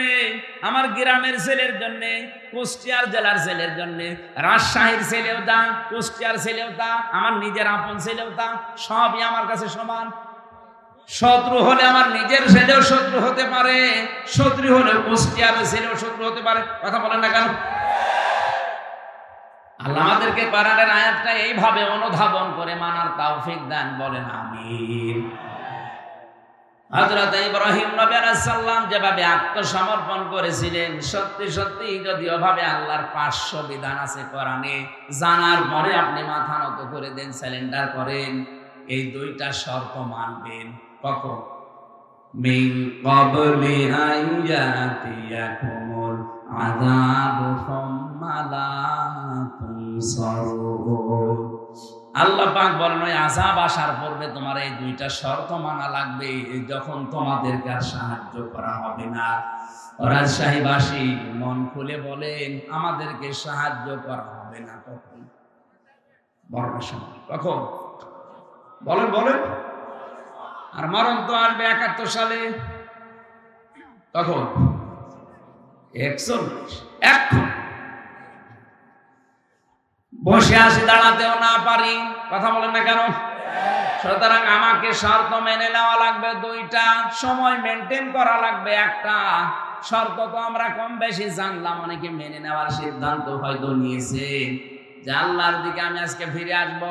আমার গ্রামের ছেলের জন্য, কুষ্টিয়ার জেলার ছেলের জন্য, রাজশাহীর ছেলেও তা, কুষ্টিয়ার ছেলেও তা, আমার নিজের আপন ছেলেও তা, সবই আমার কাছে সমান। শত্রু হলে আমার নিজের ছেলেও শত্রু হতে পারে, শত্রু হলে কুষ্টিয়ার ছেলেও শত্রু হতে পারে। কথা বলেন না কেন? আল্লাহ আমাদেরকে কোরআনের আয়াতটা এইভাবে অনুধাবন করে মানার তৌফিক দান, বলেন আমিন। হযরত ইব্রাহিম নবী আলাইহিস সালাম যেভাবে আত্মসমর্পণ করেছিলেন, সত্যি সত্যি যদি ওভাবে আল্লাহর 500 বিধান আছে কোরআনে, জানার পরে আপনি মাথা নত করে দেন, সারেন্ডার করেন, এই 2টা শর্ত মানবেন। কখন? মিন ক্বাবলি আইয়াতিয়াকুমুল আযাবু সুম্মা লা তুনসারুন। আল্লাহ পাক বলেন ওই আযাব আসার পূর্বে তোমার এই দুইটা শর্ত মানা লাগবে, যখন তোমাদেরকে আর সাহায্য করা হবে না। রাজশাহীবাসী মন খুলে বলেন আমাদেরকে সাহায্য করা হবে না কখন? মরণের সময়। কখন? বলেন বলেন। আর মরণ তো আসবে 71 সালে। কখন? 41। এখন বসে আসি, দাঁড়াতেও না পারি, কথা বলেন না কেন? সুতরাং আমাকে শর্ত মেনে নেওয়া লাগবে দুইটা, সময় মেনটেন করা লাগবে একটা। শর্ত তো আমরা কম বেশি জানলাম, অনেকে মেনে নেওয়ার সিদ্ধান্ত হয়তো নিয়েছে যে আল্লাহর দিকে আমি আজকে ফিরে আসব,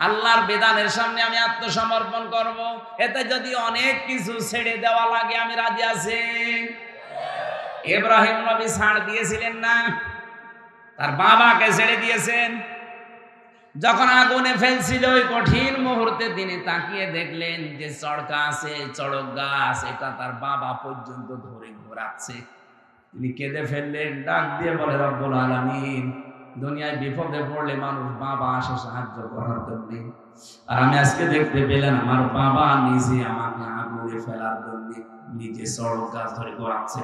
আল্লাহর বিধানের সামনে আমি আত্মসমর্পণ করব। এতে যদি অনেক কিছু ছেড়ে দেওয়া লাগে আমি রাজি আছি। ইব্রাহিম নবী ছাড় দিয়েছিলেন না? তার বাবাকে ছেড়ে দিয়েছেন। যখন আগুনে ফেলছিল ওই কঠিন মুহূর্তে তিনি তাকিয়ে দেখলেন যে চড়কা আছে, চড়ক গাছ, এটা তার বাবা পর্যন্ত ধরে ঘোরাচ্ছে। তিনি কেঁদে ফেললেন, ডাক দিয়ে বলে রব্বুল আলামিন, দুনিয়ায় বিপদে পড়লে মানুষ বাবা আসে সাহায্য করার জন্য, আর আমি আজকে দেখতে পেলাম আমার বাবা নিজে আমাকে আগুনে ফেলার জন্য নিজে চড়ক গাছ ধরে ঘোরাচ্ছে।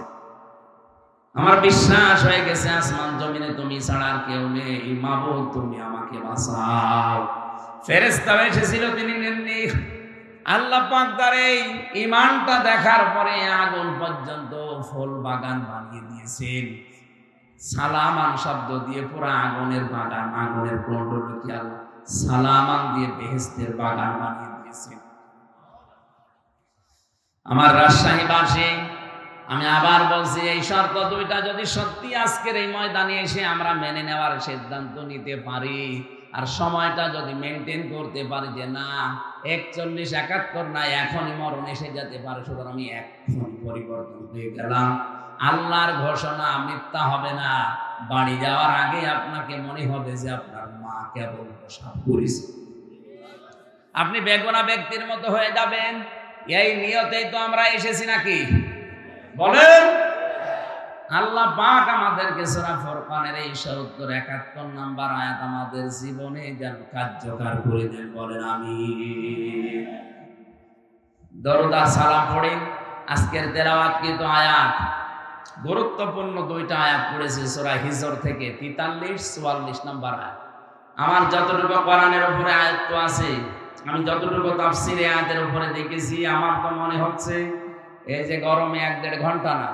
আমার বিশ্বাস হয়ে গেছে আসমান জমিনে তুমি ছাড়া আর কেউ নেই, মাবুদ তুমি আমাকে বাঁচাও। ফেরেশতা এসেছিল, তিনি নেননি। আল্লাহ পাক তার এই ঈমানটা দেখার পরে আগুন পর্যন্ত ফুল বাগান বানিয়ে দিয়েছেন। সালামান শব্দ দিয়ে পুরো আগুনের বাগান, আগুনের কুণ্ডলকে আল্লাহ সালামান দিয়ে বেহেশতের বাগান বানিয়ে দিয়েছেন। আমার রাজশাহীবাসী, আমি আবার বলছি এই শর্ত দুইটা যদি সত্যি আজকের এই ময়দানে এসে আমরা মেনে নেওয়ার সিদ্ধান্ত নিতে পারি, আর সময়টা যদি মেনটেন করতে পারি যে না 41, 71 না, এখনই মরণ এসে যেতে পারে, সুতরাং আমি এখনই পরিবর্তন হয়ে গেলাম। আল্লাহর ঘোষণা মিথ্যা হবে না। বাড়ি যাওয়ার আগে আপনাকে মনে হবে যে আপনার মা কেবল প্রসাব করেছে, আপনি বেগুনা ব্যক্তির মতো হয়ে যাবেন। এই নিয়তেই তো আমরা এসেছি নাকি বলেন? আল্লাহ পাক আমাদেরকে সূরা ফুরকানের এই 71 নম্বর আয়াত আমাদের জীবনে যেন কার্যকর করে দেন, বলেন আমিন। দরুদ আর সালাম পড়ে আজকের তেলাওয়াত কিন্তু আয়াত গুরুত্বপূর্ণ দুইটা আয়াত পড়েছে সূরা হিজর থেকে 43, 44 নম্বর আয়াত। আমার যতটুকু কোরআনের উপরে আয়াত আছে, আমি যতটুকু তাফসীরে আয়াতের উপরে দেখেছি, আমার তো মনে হচ্ছে এই যে গরমে 1-1.5 ঘন্টা না,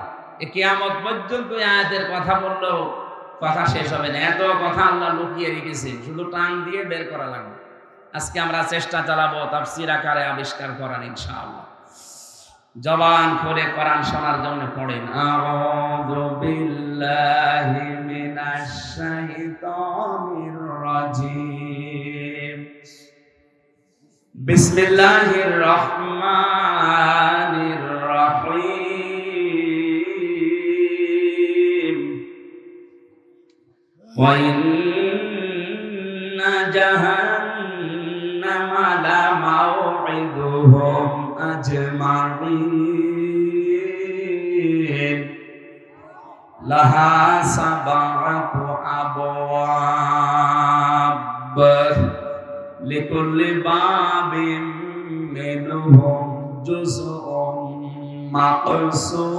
কিয়ামত পর্যন্ত আয়াতের কথা বললেও কথা শেষ হবে না। এত কথা আল্লাহ লুকিয়ে রেখেছে, শুধু টান দিয়ে বের করা লাগবে। আজকে আমরা চেষ্টা চালাবো তাফসীর আকারে আবিষ্কার করার, ইনশাআল্লাহ। জবান করে কোরআন শোনার জন্য পড়েন, আউযু বিল্লাহি মিনাশ শাইতানির রাজিম, বিসমিল্লাহির রহমানির রহিম, ওয়া ইন্না জাহান্নামা লামাউইদুহুম আজমাইন, লাহা সাবআতু আবওয়াব, লিকুল্লি বাবিম মিনহুম জুজউম মাকসুম।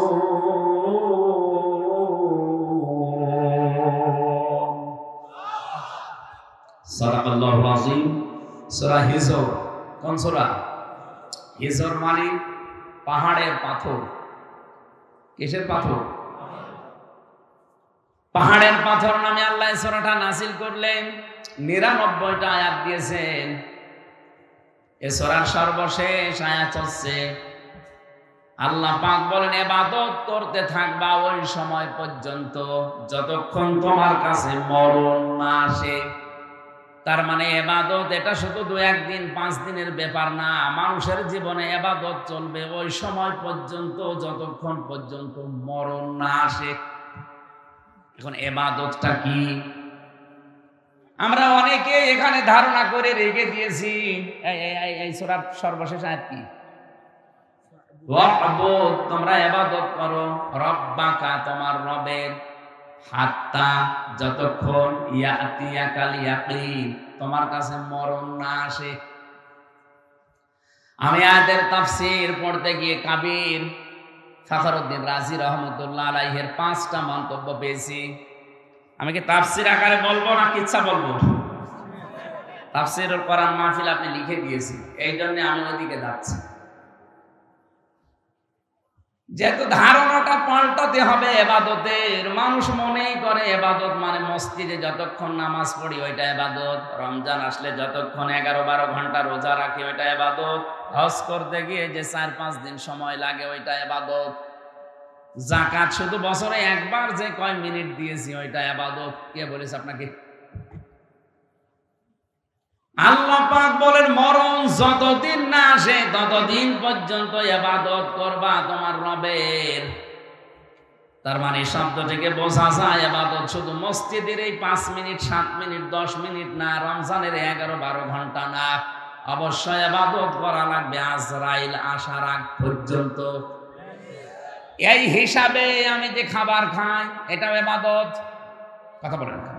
সাদাকাল্লাহুল আযীম। সূরা হিজর। কোন সূরা? হিজর মানে পাহাড়ের পাথর। কিসের পাথর? পাহাড়ের পাথর নামে আল্লাহ এই সূরাটা নাযিল করলেন। 99টা আয়াত দিয়েছেন। এই সূরার সর্বশেষ আয়াত হচ্ছে আল্লাহ পাক বলেন ইবাদত করতে থাকবা ওই সময় পর্যন্ত যতক্ষণ তোমার কাছে মরণ না আসে। তার মানে ইবাদত এটা শুধু 2-1 দিন 5 দিনের ব্যাপার না, মানুষের জীবনে ইবাদত চলবে ওই সময় পর্যন্ত যতক্ষণ পর্যন্ত মরণ না আসে। এখন ইবাদতটা কি? আমরা অনেকে এখানে ধারণা করে রেখে দিয়েছি। এই সূরার সর্বশেষ আয়াত কি? ওয়া'বুদ, তোমরা ইবাদত করো, রব্বাকা, তোমার রবের। হাত্তা যতক্ষণ ইয়াতিয়াকাল ইয়াকিন তোমার কাছে মরণ না আসে। আমি আয়াতের তাফসীর পড়তে গিয়ে কাবির ফখরুদ্দিন রাজি রহমতুল্লাহ আলাইহির 5টা মন্তব্য পেয়েছি। আমি কি তাফসীর আকারে বলবো না কিচ্ছা বলবো? তাফসীরুল কোরআন মাহফিল আপনি লিখে দিয়েছি, এই জন্য আমি ওইদিকে যাচ্ছি। যেহেতু ধারণাটা পাল্টাতে হবে ইবাদতের। মানুষ মনেই করে ইবাদত মানে মসজিদে যতক্ষণ নামাজ পড়ি ওইটা ইবাদত, রমজান আসলে যতক্ষণ 11-12 ঘন্টা রোজা রাখি ওইটা ইবাদত, হজ করতে গিয়ে যে 4-5 দিন সময় লাগে ওইটা ইবাদত, যাকাত শুধু বছরে একবার যে কয় মিনিট দিয়েছি ওইটা ইবাদত। কে বলেছে আপনাকে? আল্লাহ পাক বলেন মরণ যতদিন না আসে ততদিন পর্যন্ত ইবাদত করবা তোমার রবের। তার মানে শব্দ থেকে বোঝা যায় ইবাদত শুধু মসজিদের এই 5 মিনিট 7 মিনিট 10 মিনিট না, রমজানের 11-12 ঘন্টা না, অবশ্যই ইবাদত করা লাগবে আজরাইল আসার আগ পর্যন্ত। এই হিসাবে আমি যে খাবার খাই এটাও ইবাদত। কথা বলেন না?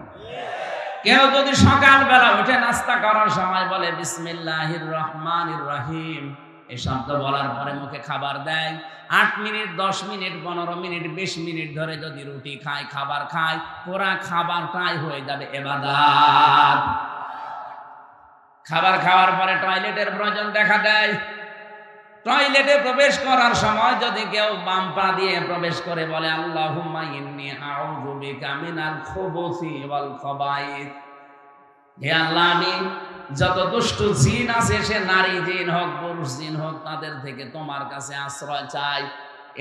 কেউ যদি সকালবেলা উঠে নাস্তা করার সময় বলে বিসমিল্লাহির রহমানির রহিম, এই শব্দ বলার পরে মুখে খাবার দেয়, 8 মিনিট 10 মিনিট 15 মিনিট 20 মিনিট ধরে যদি রুটি খায় খাবার খায়, পুরা খাবারটাই হয়ে যাবে ইবাদত। খাবার খাওয়ার পরে টয়লেটের প্রয়োজন দেখা দেয়, টয়লেটে প্রবেশ করার সময় যদি কেউ বাম পা দিয়ে প্রবেশ করে বলে আল্লাহুম্মা ইন্নী আউযু বিকা মিনাল খুবুসি ওয়াল খাবাইস, হে আল্লাহ আমি যত দুষ্ট জিন আছে সে নারী জিন হোক পুরুষ জিন হোক তাদের থেকে তোমার কাছে আশ্রয় চাই।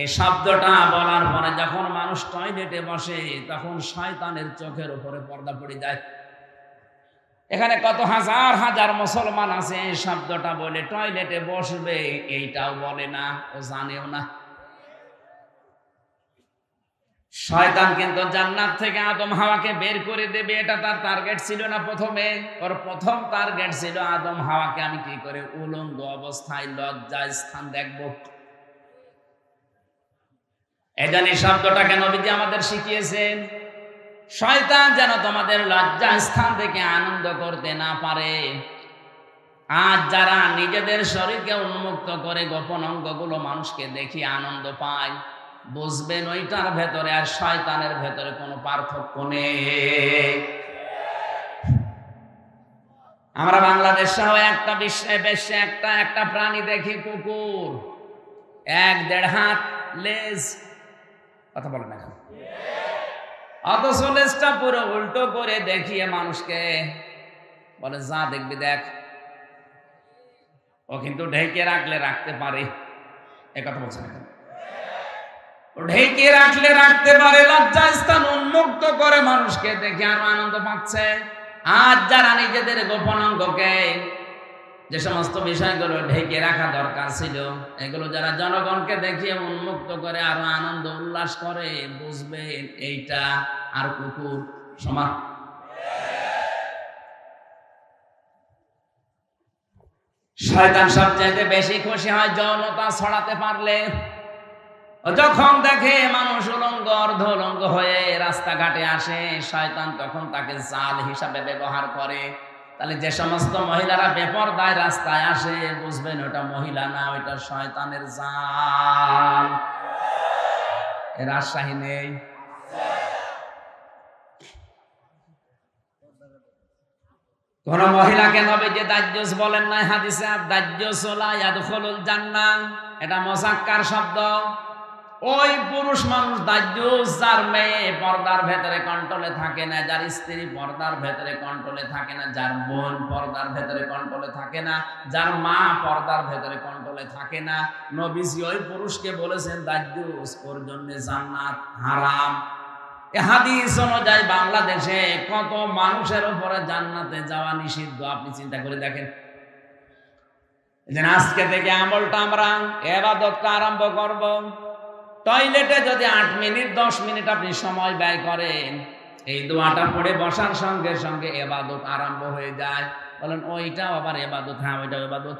এই শব্দটা বলার পরে যখন মানুষ টয়লেটে বসে তখন শয়তানের চোখের উপরে পর্দা পড়ে যায়। এখানে কত হাজার হাজার মুসলমান আছে এই শব্দটা বলে টয়লেটে বসবে, এইটাও বলে না, ও জানেও না। শয়তান কিন্তু জান্নাত থেকে আদম হাওয়াকে বের করে দেবে, এটা তার টার্গেট ছিল না। প্রথমে ওর প্রথম টার্গেট ছিল আদম হাওয়াকে আমি কি করে উলঙ্গ অবস্থায় লজ্জার স্থান দেখব। এজন্য এই শব্দটাকে নবীজি আমাদের শিখিয়েছেন, শয়তান যেন তোমাদের লজ্জা স্থান থেকে আনন্দ করতে না পারে। আজ যারা নিজেদের শরীরকে উন্মুক্ত করে গোপন অঙ্গগুলো মানুষকে দেখি আনন্দ পায়, বুঝবেন ওইটার ভেতরে আর শয়তানের ভেতরে কোনো পার্থক্য নেই। আমরা বাংলাদেশ সহ একটা বিশ্বে একটা প্রাণী দেখি, কুকুর, 1-1.5 হাত লেজ। কথা বলে না কেন? অথচ লেজটা পুরো উল্টো করে দেখিয়ে মানুষকে বলে যা দেখবি দেখ। ও কিন্তু ঢেকে রাখলে রাখতে পারে, এ কথা বলছে না। ও ঢেকে রাখলে রাখতে পারে, লজ্জা স্থান উন্মুক্ত করে মানুষকে দেখে আরো আনন্দ পাচ্ছে। আজ যারা নিজেদের গোপন অঙ্গকে, যে সমস্ত বিষয়গুলো ঢেকে রাখা দরকার ছিল, এগুলো যারা জনগণকে দেখিয়ে উন্মুক্ত করে আরো আনন্দ উল্লাস করে, বুঝবেন এইটা আর কুকুর সমান। শয়তান সবচাইতে বেশি খুশি হয় যৌনতা ছড়াতে পারলে। যখন দেখে মানুষ উলঙ্গ অর্ধ উলঙ্গ হয়ে রাস্তাঘাটে আসে, শয়তান তখন তাকে জাল হিসাবে ব্যবহার করে। তাহলে যে সমস্ত মহিলারা বেপরদায় রাস্তায় আসে, বুঝবেন ওটা মহিলা না, ওইটা শয়তানের জাল। এর রাজশাহী নেই। কোন মহিলাকে নবীজি দাজ্জুস বলেন নাই হাদিসে, দাজ্জুস লা ইয়াদখুলুল জান্নাহ, এটা মুযাক্কার শব্দ। ওই পুরুষ মানুষ দাজ্জুস যার মেয়ে পর্দার ভেতরে কন্ট্রোলে থাকে না, যার স্ত্রী পর্দার ভেতরে কন্ট্রোলে থাকে না, যার বোন পর্দার ভেতরে কন্ট্রোলে থাকে না, যার মা পর্দার ভেতরে কন্ট্রোলে থাকে না। নবীজি ওই পুরুষকে বলেছেন দাজ্জুস, ওর জন্য জান্নাত হারাম। এই হাদিস অনুযায়ী বাংলাদেশে কত মানুষের উপরে জান্নাতে যাওয়া নিষিদ্ধ, আপনি চিন্তা করে দেখেন। আজকে থেকে আমলটা আমরা ইবাদতটা আরম্ভ করব। টয়লেটে যদি 8 মিনিট 10 মিনিট আপনি সময় ব্যয় করেন, এই দোয়াটা পড়ে বসার সঙ্গে সঙ্গে ইবাদত আরম্ভ হয়ে যায়। বলেন ওইটাও আবার ইবাদত? হ্যাঁ, ওইটাও ইবাদত।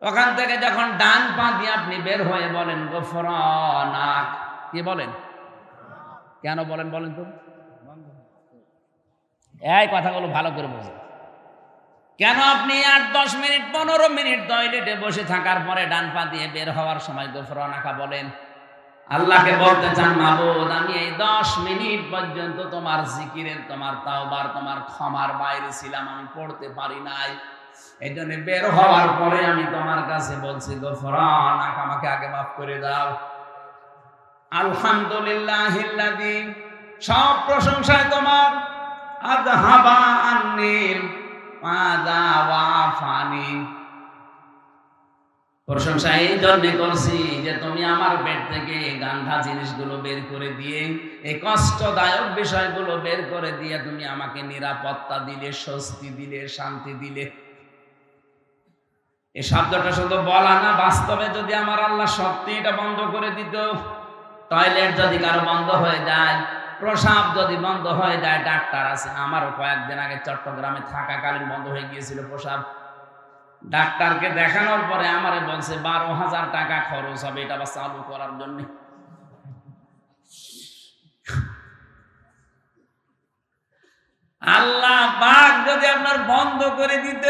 ওখান থেকে যখন ডান পা দিয়ে আপনি বের হয়ে বলেন গফরানাক, কি বলেন? কেন বলেন বলেন তো? এই কথাগুলো ভালো করে বোঝেন। কেন আপনি 8-10 মিনিট 15 মিনিট টয়লেটে বসে থাকার পরে ডান পা দিয়ে বের হওয়ার সময় গোফরানাকা বলেন? আল্লাহকে বলতে চান, মাবুদ আমি এই 10 মিনিট পর্যন্ত তোমার জিকিরের, তোমার তাওবার, তোমার ক্ষমার বাইরে ছিলাম, আমি পড়তে পারি নাই। এই জন্য বের হওয়ার পরে আমি তোমার কাছে বলছি গোফরানাকা, আমাকে আগে মাফ করে দাও। আলহামদুলিল্লাহিল্লাযী, সব প্রশংসায় তোমার। আযহাবা আন্নিল মাযা ওয়াফানি, প্রশংসা এই জন্য করছি যে তুমি আমার পেট থেকে গান্ধা জিনিসগুলো বের করে দিয়ে, এই কষ্টদায়ক বিষয়গুলো বের করে দিয়ে তুমি আমাকে নিরাপত্তা দিলে, স্বস্তি দিলে, শান্তি দিলে। এই শব্দটা শুধু বলা না, বাস্তবে যদি আমার আল্লাহ সত্যি এটা বন্ধ করে দিত, টয়লেট যদি কারো বন্ধ হয়ে যায়, প্রসাব যদি বন্ধ হয়ে যায়, ডাক্তার আছে, আমারও কয়েকদিন আগে চট্টগ্রামে থাকাকালীন বন্ধ হয়ে গিয়েছিল প্রসাব। ডাক্তারকে দেখানোর পরে আমারে বলছে 12,000 টাকা খরচ হবে এটা আবার চালু করার জন্য। আল্লাহ পাক যদি আপনার বন্ধ করে দিত,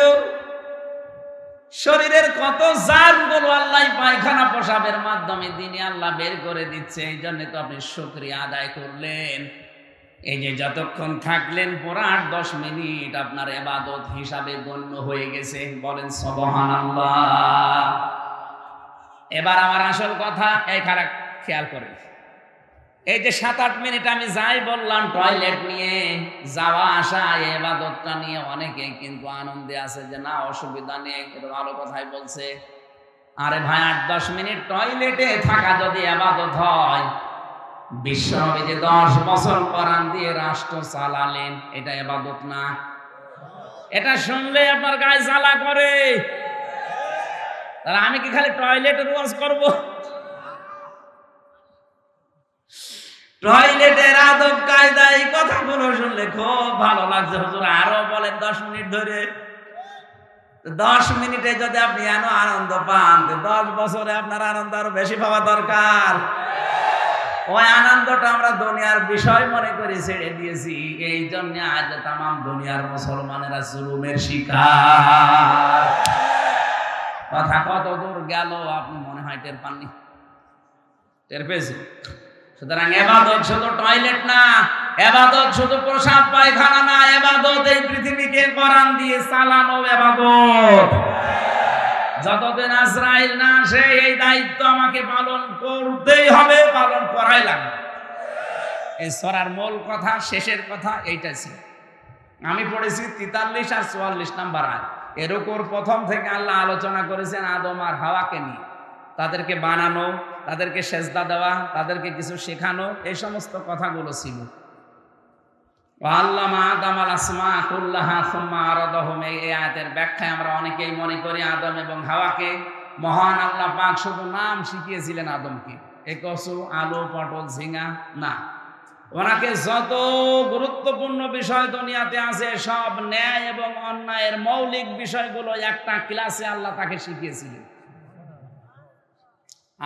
শরীরের কত জার্মগুলো আল্লাহ পায়খানা প্রসাবের মাধ্যমে দিনে আল্লাহ বের করে দিচ্ছে। এই জন্য তো আপনি শুকরিয়া আদায় করলেন। এই যে যতক্ষণ থাকলেন পুরো 8-10 মিনিট আপনার ইবাদত হিসাবে গণ্য হয়ে গেছে। বলেন সুবহানাল্লাহ। এবার আমার আসল কথা, এই খারাপ খেয়াল করেন। এই যে 7-8 মিনিট আমি যাই বললাম টয়লেট নিয়ে যাওয়া আসা, এই ইবাদতটা নিয়ে অনেকে কিন্তু আনন্দে আছে যে না অসুবিধা নেই, এটা ভালো কথাই বলছে। আরে ভাই, 8-10 মিনিট টয়লেটে থাকা যদি ইবাদত হয়, বিশ্বনবী যে 10 বছর কোরআন দিয়ে রাষ্ট্র চালালেন, এটা ইবাদত না? এটা শুনলে আপনার গায়ে জ্বালা করে। তাহলে আমি কি খালি টয়লেটের ওয়াজ করব? টয়লেটের আদব কায়দা এই কথাগুলো শুনলে খুব ভালো লাগছে। হুজুর আরো বলেন 10 মিনিট ধরে। 10 মিনিটে যদি আপনি আনন্দ পান, 10 বছরে আপনার আনন্দ আরো বেশি পাওয়া দরকার। ওই আনন্দটা আমরা দুনিয়ার বিষয় মনে করে ছেড়ে দিয়েছি। এই জন্য আজ তামাম দুনিয়ার মুসলমানেরা জুলুমের শিকার। কথা কত দূর গেল আপনি মনে হয় টের পাননি? টের পেয়েছেন? সুতরাং ইবাদত শুধু টয়লেট না, ইবাদত শুধু প্রসাব পায়খানা না, ইবাদত এই পৃথিবীকে কোরআন দিয়ে চালানো ইবাদত। যতদিন আজরাইল না আসে এই দায়িত্ব আমাকে পালন করতেই হবে, পালন করাই লাগবে। এই সূরার মূল কথা, শেষের কথা এইটা ছিল। আমি পড়েছি 43 আর 44 নাম্বার আয়াত। এর উপর প্রথম থেকে আল্লাহ আলোচনা করেছেন আদম আর হাওয়াকে নিয়ে, তাদেরকে বানানো, তাদেরকে সেজদা দেওয়া, তাদেরকে কিছু শেখানো, এই সমস্ত কথাগুলো ছিল। আল্লামা আদম আল আসমা কুল্লাহা সুম্মা আরাদাহুম, এই আয়াতের ব্যাখ্যায় আমরা অনেকেই মনে করি আদম এবং হাওয়াকে মহান আল্লাহ পাক শুধু নাম শিখিয়েছিলেন আদমকে, এ কচু, আলু, পটল, ঝিঙা না। ওনাকে যত গুরুত্বপূর্ণ বিষয় দুনিয়াতে আছে, সব ন্যায় এবং অন্যায়ের মৌলিক বিষয়গুলো একটা ক্লাসে আল্লাহ তাকে শিখিয়েছিলেন।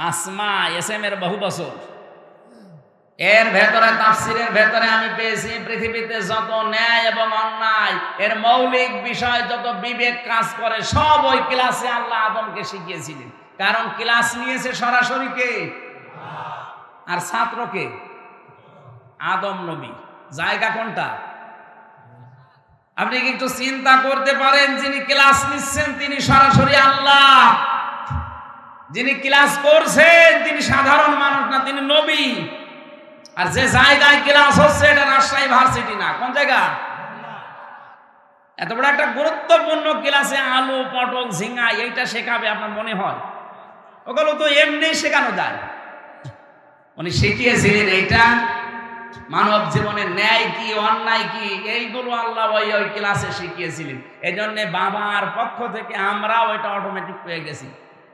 আসমা এসএম এর বহু বছর। এর ভেতরে তাফসিরের ভেতরে আমি পেয়েছি পৃথিবীতে যত ন্যায় এবং অন্যায় এর মৌলিক বিষয়, যত বিবেক কাজ করে, সব ওই ক্লাসে আল্লাহ আদমকে শিখিয়েছিলেন। কারণ ক্লাস নিয়েছে সরাসরি কে? আর ছাত্রকে আদম নবী। জায়গা কোনটা? আপনি কি একটু চিন্তা করতে পারেন? যিনি ক্লাস নিচ্ছেন তিনি সরাসরি আল্লাহ, যিনি ক্লাস করছেন তিনি সাধারণ মানুষ না, তিনি নবী। আর যে জায়গায় ক্লাস হচ্ছে এটা রাজশাহী ভার্সিটি না, কোন জায়গা? এত বড় একটা গুরুত্বপূর্ণ ক্লাসে আলু, পটল, ঝিঙা এইটা শেখাবে আপনার মনে হয়? ওগুলো তো এমনি শেখানো যায়। উনি শিখিয়েছিলেন এইটা মানব জীবনের ন্যায় কি, অন্যায় কি, এইগুলো আল্লাহ ওই ক্লাসে শিখিয়েছিলেন। এই জন্য বাবার পক্ষ থেকে আমরাও এটা অটোমেটিক পেয়ে গেছি।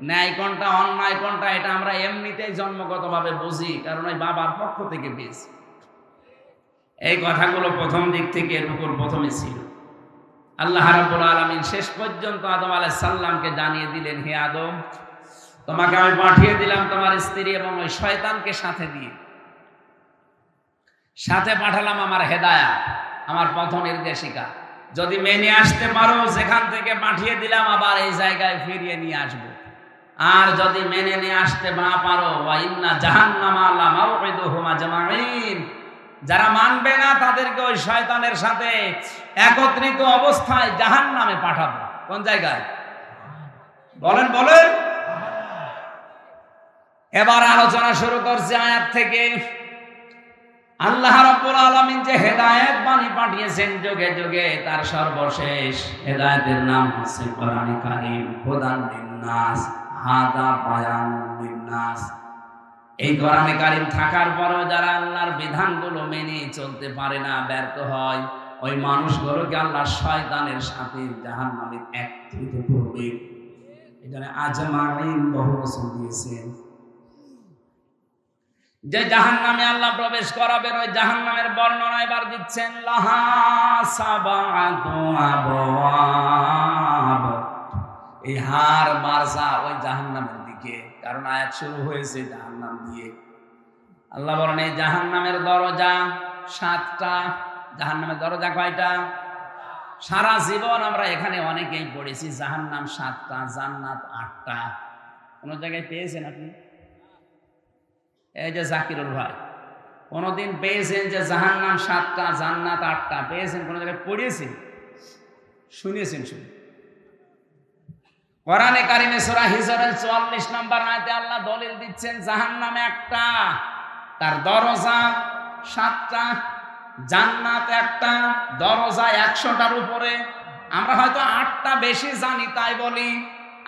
ন্যায় কোনটা, অন্যায় কোনটা, এটা আমরা এমনিতেই জন্মগতভাবে বুঝি, কারণ ওই বাবার পক্ষ থেকে পেয়েছি। এই কথাগুলো প্রথম দিক থেকে এর উপর প্রথমে ছিল। আল্লাহ রাব্বুল আলামিন শেষ পর্যন্ত আদম আলাইহিস সালামকে জানিয়ে দিলেন, হে আদম, তোমাকে আমি পাঠিয়ে দিলাম তোমার স্ত্রী এবং ওই শয়তানকে সাথে দিয়ে। সাথে পাঠালাম আমার হেদায়া, আমার পথ নির্দেশিকা। যদি মেনে আসতে পারো, যেখান থেকে পাঠিয়ে দিলাম আবার এই জায়গায় ফিরিয়ে নিয়ে আসবো। আর যদি মেনে নিয়ে আসতে না পারো, ওয়া ইন্না জাহান্নামা লামাউইদুহুম আজমাইন, যারা মানবে না তাদেরকে ওই শয়তানের সাথে একত্রিত অবস্থায় জাহান্নামে পাঠাবো। কোন জায়গায়? বলেন বলেন। এবার আলোচনা শুরু করছে আয়াত থেকে। আল্লাহ রাব্বুল আলামিন যে হেদায়েত বাণী পাঠিয়েছেন যুগে যুগে, তার সর্বশেষ হেদায়েতের নাম হচ্ছে কোরআন কারীম। হুদান লিন্নাস, হাদা বায়ানুন লিন্নাস। এই কোরআন কারীম থাকার পরেও যারা আল্লাহর বিধানগুলো মেনে চলতে পারে না, ব্যর্থ হয়, ওই মানুষগুলোকে আল্লাহ শয়তানের সাথে জাহান্নামে একত্রিত করবে। এখানে আজমাইন বহু বছর দিয়েছেন। যে জাহান্নামে আল্লাহ প্রবেশ করাবেন, ওই জাহান্নামের বর্ণনা এবার দিচ্ছেন। লাহা সাবাতু আবওয়াব। এই হার মারসা ওই জাহান্নামের দিকে, কারণ আয়াত শুরু হয়েছে জাহান্নাম দিয়ে। আল্লাহ বলেন এই জাহান্নামের দরজা 7টা। জাহান্নামের দরজা কয়টা? সারা জীবন আমরা এখানে অনেকেই পড়েছি জাহান্নাম 7টা, জান্নাত 8টা। কোন জায়গায় পেয়েছেন আপনি? এই যে জাকিরুল ভাই, কোনদিন পেয়েছেন যে জাহান্নাম 7টা, জান্নাত 8টা? পেয়েছেন? কোন জায়গায় পড়িয়েছেন? শুনিয়েছেন? শুনে কোরআনে কারিমে সূরা হিজরের 44 নম্বর আয়াতে আল্লাহ দলিল দিচ্ছেন জাহান্নামে একটা, তার দরজা 7টা, জান্নাত একটা, দরজা 100টার উপরে। আমরা হয়তো 8টা বেশি জানি তাই বলি,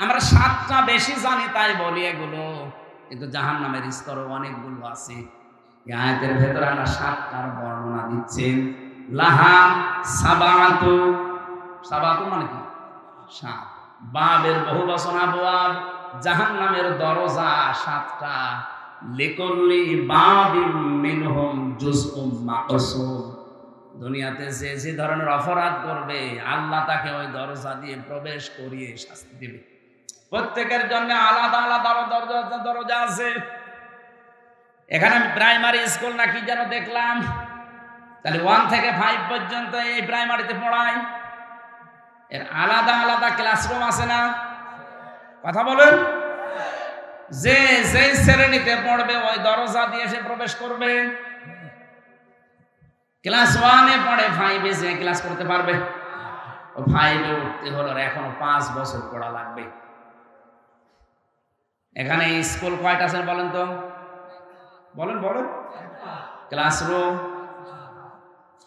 আমরা 7টা বেশি জানি তাই বলি এগুলো, কিন্তু জাহান্নামের স্তরও অনেকগুলো আছে। এই আয়াতের ভেতরে আল্লাহ 7টার বর্ণনা দিচ্ছেন। লাহা সাবাতু, সাবাতু মানে কি? 7। বাবের বহু বচন আবওয়াব। জাহান্নামের দরজা 7টা। লিকুল্লি বাবিম মিনহুম জুজউম মাকসুম। দুনিয়াতে যে যে ধরনের অপরাধ করবে, আল্লাহ তাকে ওই দরজা দিয়ে প্রবেশ করিয়ে শাস্তি দেবে। প্রত্যেকের জন্য আলাদা আলাদা দরজা আছে। এখানে প্রাইমারি স্কুল নাকি যেন দেখলাম, তাহলে 1 থেকে 5 পর্যন্ত এই প্রাইমারিতে পড়ায়। এর আলাদা আলাদা ক্লাসরুম আছে না? কথা বলেন। যে যেই শ্রেণীতে পড়বে ওই দরজা দিয়ে সে প্রবেশ করবে। ক্লাস 1-এ পড়ে, 5-এ যে ক্লাস করতে পারবে? ও 5-এ উঠতে হলো এখনো 5 বছর পড়া লাগবে। এখানে স্কুল কয়টা আছে বলেন তো? বলেন বলেন। ক্লাসরুম।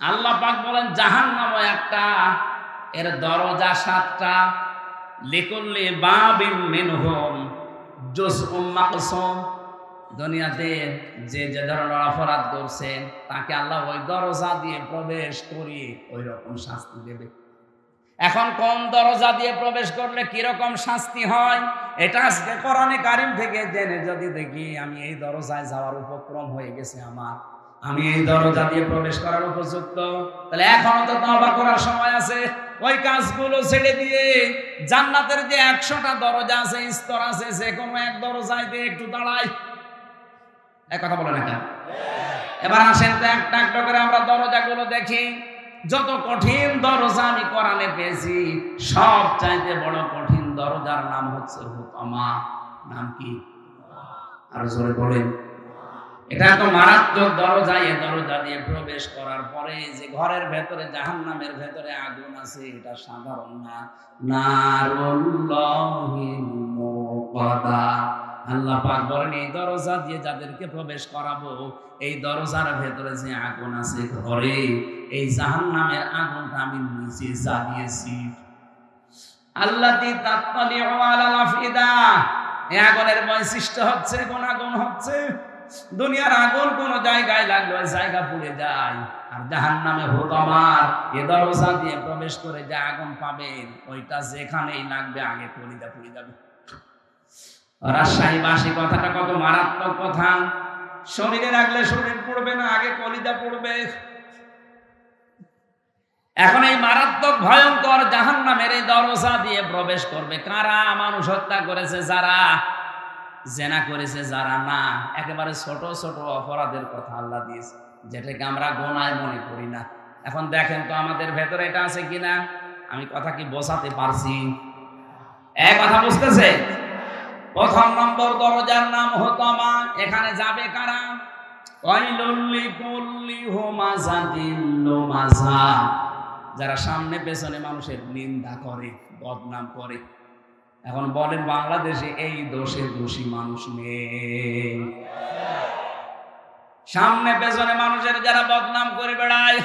আল্লাহ পাক বলেন জাহান্নামও একটা, এর দরজা 7টা। লিকুল্লি বাবিম মিনহুম জুজউম মাকসুম। দুনিয়াতে যে যে ধরনের অপরাধ করছেন তাকে আল্লাহ ওই দরজা দিয়ে প্রবেশ করিয়ে ওই রকম শাস্তি দেবে। এখন কোন দরজা দিয়ে প্রবেশ করলে কিরকম শাস্তি হয়, এটা আজকে কোরআনে কারীম থেকে জেনে যদি দেখি আমি এই দরজায় যাওয়ার উপক্রম হয়ে গেছে, আমি এই দরজা দিয়ে প্রবেশ করার উপযুক্ত, তাহলে এখনো তো তওবা করার সময় আছে। ওই কাজগুলো ছেড়ে দিয়ে জান্নাতের যে 100টা দরজা আছে, স্তর আছে, যে কোনো এক দরজায় দিয়ে একটু দাঁড়াই। এক কথা বলে না কেন? এবার আসেন তো একটা একটা করে আমরা দরজাগুলো দেখি। যত কঠিন দরজা আমি কোরআনে পেয়েছি, সব চাইতে বড় কঠিন দরজার নাম হচ্ছে হুতামা। নাম কি? আর জোরে বলেন। এটা তো মারাত্মক দরজা। এই দরজা দিয়ে প্রবেশ করার পরে যে ঘরের ভেতরে, জাহান্নামের ভেতরে আগুন আছে, এটা সাধারণ না। নারুল্লাহিল মুকাদা। আল্লাহ পাক বলেন এই দরজা দিয়ে যাদেরকে প্রবেশ করাবো, এই দরজার ভেতরে যে আগুন আছে ঘরে, এই জাহান্নামের আগুনটা আমি নিচে জ্বালিয়েছি। আল্লাতী তাত্তালিউ আলাল আফিদা। এই আগুনের বৈশিষ্ট্য হচ্ছে, কোন আগুন হচ্ছে? দুনিয়ার আগুন কোন জায়গায় লাগলো ওই জায়গা পুড়ে যায়। আর জাহান্নামে হুতামার এ দরজা দিয়ে প্রবেশ করে যে আগুন পাবেন, ওইটা যেখানেই লাগবে আগে কলিজা পুড়ে যাবে। রাজশাহীবাসী কথাটা কত মারাত্মক কথা। শরীরে লাগলে শরীর পড়বে না, আগে কলিজা পড়বে। এখন এই মারাত্মক ভয়ঙ্কর জাহান্নামের এই দরজা দিয়ে প্রবেশ করবে কারা? মানুষ হত্যা করেছে যারা, জেনা করেছে যারা, না একেবারে ছোট ছোট অপরাধের কথা আল্লাহ দিয়েছে। যেটাকে আমরা গোনায় মনে করি না। এখন দেখেন তো আমাদের ভেতরে এটা আছে কিনা। আমি কথা কি বোঝাতে পারছি? এক কথা বুঝতেছে? প্রথম নম্বর দরজার নাম হোতামা। এখানে যাবে কারা? যারা সামনে পেছনে মানুষের নিন্দা করে, বদনাম করে। এখন বলেন বাংলাদেশে এই দোষে দোষী মানুষ নেই? সামনে পেছনে মানুষের যারা বদনাম করে বেড়ায়,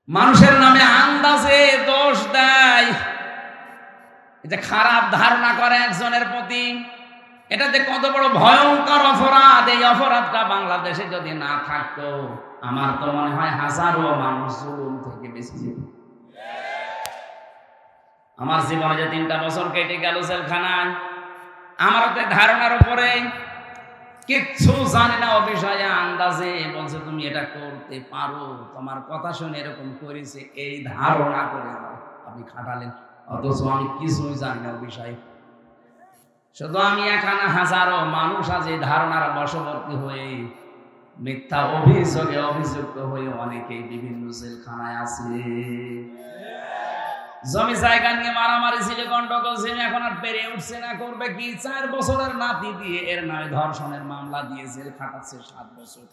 মানুষের নামে আন্দাজে দোষ দেয়, এটা খারাপ ধারণা করে একজনের প্রতি, এটা যে কত বড় ভয়ঙ্কর অপরাধ। এই অপরাধটা বাংলাদেশে যদি না থাকতো, আমার তো মনে হয় হাজারো মানুষ জুলুম থেকে বেঁচে যেত। আমার জীবনে যে 3টা বছর কেটে গেল জেলখানায়, আমার তো ধারণার উপরে কিচ্ছু জানি না ও বিষয়ে, আন্দাজে বলছে তুমি এটা করতে পারো, তোমার কথা শুনে এরকম করেছে, এই ধারণা করে আপনি খাটালেন, অথচ আমি কিছুই জানি না ও বিষয়ে। শুধু আমি এখানে, হাজারো মানুষ আজ এই ধারণার বশবর্তী হয়ে মিথ্যা অভিযোগে অভিযুক্ত হয়ে অনেকেই বিভিন্ন জেলখানায় আছে। জমি জায়গা নিয়ে মারামারি ছিল, গন্ডগোল ছিল, এখন আর পেরে উঠছে না। করবে কি? 4 বছরের নাতি দিয়ে এর নামে ধর্ষণের মামলা দিয়ে জেল খাটাচ্ছে 7 বছর।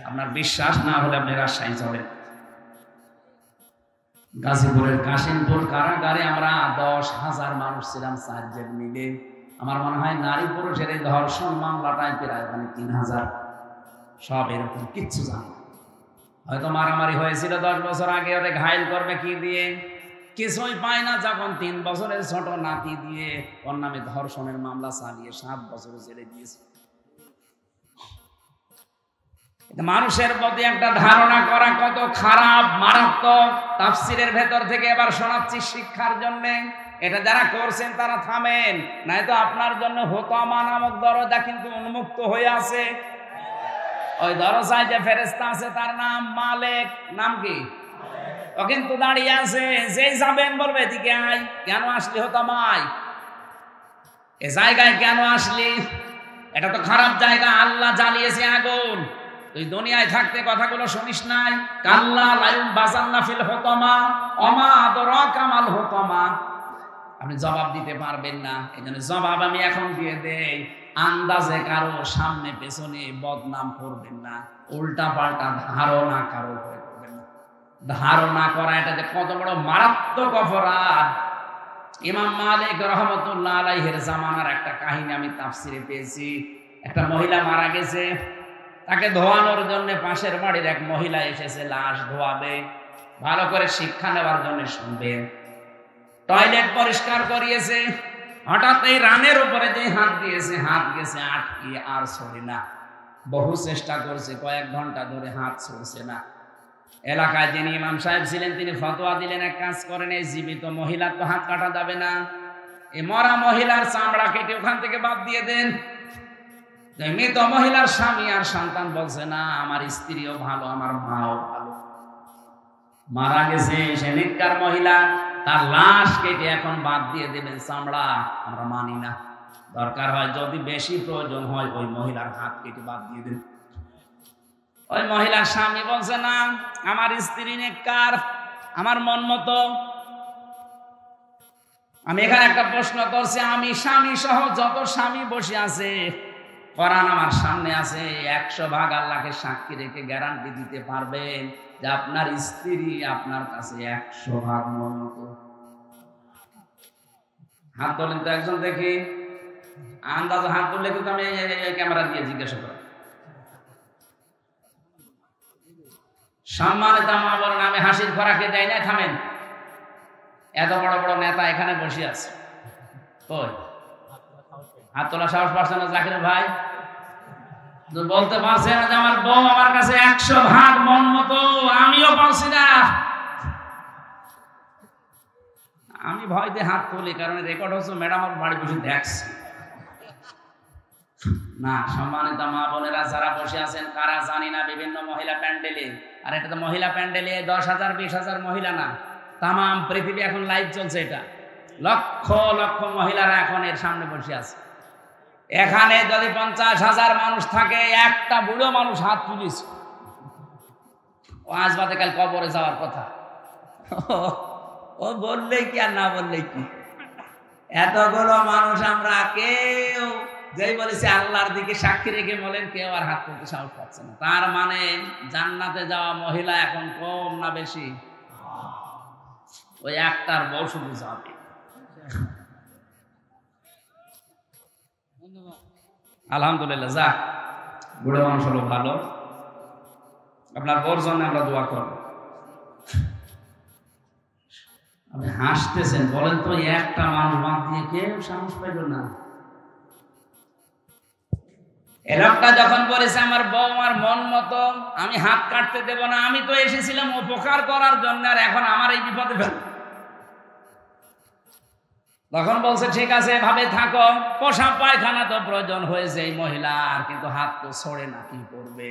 আপনার বিশ্বাস না হলে আপনি রাজশাহী চলেন। গাজীপুরের কাশিমপুর কারাগারে আমরা 10,000 মানুষ ছিলাম, 4 জেল মিলে। আমার মনে হয় নারী পুরুষের এই ধর্ষণ মামলাটাই প্রায় 3,000। সব এরকম, কিচ্ছু জানে না। হয়তো মারামারি হয়েছিল 10 বছর আগে, ওরে ঘায়েল করবে কি দিয়ে? কিছুই পায় না। যখন 3 বছরের ছোট নাতি দিয়ে ওর নামে ধর্ষণের মামলা চালিয়ে 7 বছর জেলে দিয়েছে। মানুষের প্রতি একটা ধারণা করা কত খারাপ, মারাত্মক। তাফসীরের ভেতর থেকে এবার শোনাচ্ছি শিক্ষার জন্য। এটা যারা করছেন তারা থামেন, নয়তো আপনার জন্য হোতামা নামক দরজা কিন্তু উন্মুক্ত হয়ে আছে। ওই দরজায় যে ফেরেশতা আছে তার নাম মালেক। নাম কি? ও কিন্তু দাঁড়িয়ে আছে, যেই যাবেন বলবে এদিকে আয়। কেন আসলি হোতামায়? এ জায়গায় কেন আসলি? এটা তো খারাপ জায়গা, আল্লাহ জ্বালিয়েছে আগুন। তুই দুনিয়ায় থাকতে কথাগুলো শুনিস নাই? কাল্লা লায়ুম বাযান্না ফিল হোতামা ওমা আদরাকা মাল হোতামা। আপনি জবাব দিতে পারবেন না, এজন্য জবাব আমি এখন দিয়ে দেই। আন্দাজে কারো সামনে পেছনে বদনাম করবেন না, উল্টা পাল্টা ধারণা কারো করে করবেন না। ধারণা করা এটা যে কত বড় মারাত্মক অপরাধ। ইমাম মালিক রহমতুল্লাহ আলাইহির জামানার একটা কাহিনী আমি তাফসিরে পেয়েছি। একটা মহিলা মারা গেছে, তাকে ধোয়ানোর জন্য পাশের বাড়ির এক মহিলা এসেছে লাশ ধোয়াবে। ভালো করে শিক্ষা নেওয়ার জন্য শুনবেন। টয়লেট পরিষ্কার করিয়েছে, হঠাৎ এই রানের উপরে যে হাত দিয়েছে, হাত গেছে আটকে, আর ছড়ে না। বহু চেষ্টা করছে, কয়েক ঘন্টা ধরে হাত ছড়ছে না। এলাকায় যিনি ইমাম সাহেব ছিলেন তিনি ফতোয়া দিলেন, এক কাজ করেন, এই জীবিত মহিলার তো হাত কাটা যাবে না, এই মরা মহিলার চামড়া কেটে ওখান থেকে বাদ দিয়ে দেন। মৃত মহিলার স্বামী আর সন্তান বলছে, না আমার স্ত্রীও ভালো, আমার মাও ভালো। মারা গেছে সে নিকার মহিলা, তার লাশ কেটে এখন বাদ দিয়ে দেবেন চামড়া, আমরা মানি না। দরকার হয় যদি বেশি প্রয়োজন হয় ওই মহিলার হাত কেটে বাদ দিয়ে দেন। ওই মহিলার স্বামী বলছে, না আমার স্ত্রী নেককার, আমার মন মতো। আমি এখানে একটা প্রশ্ন করছি, আমি স্বামী সহ যত স্বামী বসে আছে, কোরআন আমার সামনে আছে, 100% আল্লাহকে সাক্ষী রেখে গ্যারান্টি দিতে পারবেন যে আপনার স্ত্রী আপনার কাছে 100% মন মতো? হাত তোলেন তো একজন দেখি, আন্দাজে হাত তুললে কিন্তু আমি ক্যামেরা দিয়ে জিজ্ঞাসা করি। সম্মানিত মা বলেন, আমি হাসির খোরাকে দেয় না। থামেন, এত বড় বড় নেতা এখানে বসে আছে, ওই হাত তোলা সাহস পাচ্ছে না জাকির ভাই? বলতে পারছে না যে আমার বউ আমার কাছে 100% মন মতো? আমিও পারছি না। আমি ভয়তে হাত তুলি, কারণ রেকর্ড হচ্ছে, ম্যাডাম আমার বাড়ি বসে দেখছে না। সম্মানিত মা বোনেরা যারা বসে আছেন, কারা জানি না বিভিন্ন মহিলা প্যান্ডেলে, আর এটা তো মহিলা প্যান্ডেলে 10,000 20,000 মহিলা না, তাম পৃথিবী এখন লাইভ চলছে। এটা লক্ষ লক্ষ মহিলারা এখন এর সামনে বসে আছে। এখানে যদি 50,000 মানুষ থাকে, একটা বুড়ো মানুষ হাত তুলিস, ও আজ বাদে কাল কবরে যাওয়ার কথা। ও বললেই কি আর না বললেই কি, এতগুলো মানুষ আমরা কেউ যেই বলেছি আল্লাহর দিকে সাক্ষী রেখে বলেন, কেউ আর হাত তুলতে সাহস পাচ্ছে না। তার মানে জান্নাতে যাওয়া মহিলা এখন কম না বেশি? ওই একটার বউ শুধু যাবে। আলহামদুলিল্লাহ, যাক, বুড়ো মানুষ হলো ভালো। আপনার বউর জন্য আমরা দোয়া করব। আপনি হাসতেছেন, বলেন তো একটা মানুষ বাদ দিয়ে কেউ সাহস পাইল না। এ লোকটা যখন বলেছে আমার বউ আমার মন মতো, আমি হাত কাটতে দেব না, আমি তো এসেছিলাম উপকার করার জন্য, আর এখন আমার এই বিপদে ফেল, তখন বলছে ঠিক আছে এভাবে থাকো, পোশাক পায়খানা তো প্রয়োজন হয়েছে এই মহিলার, কিন্তু হাত তো ছড়ে না, কি করবে।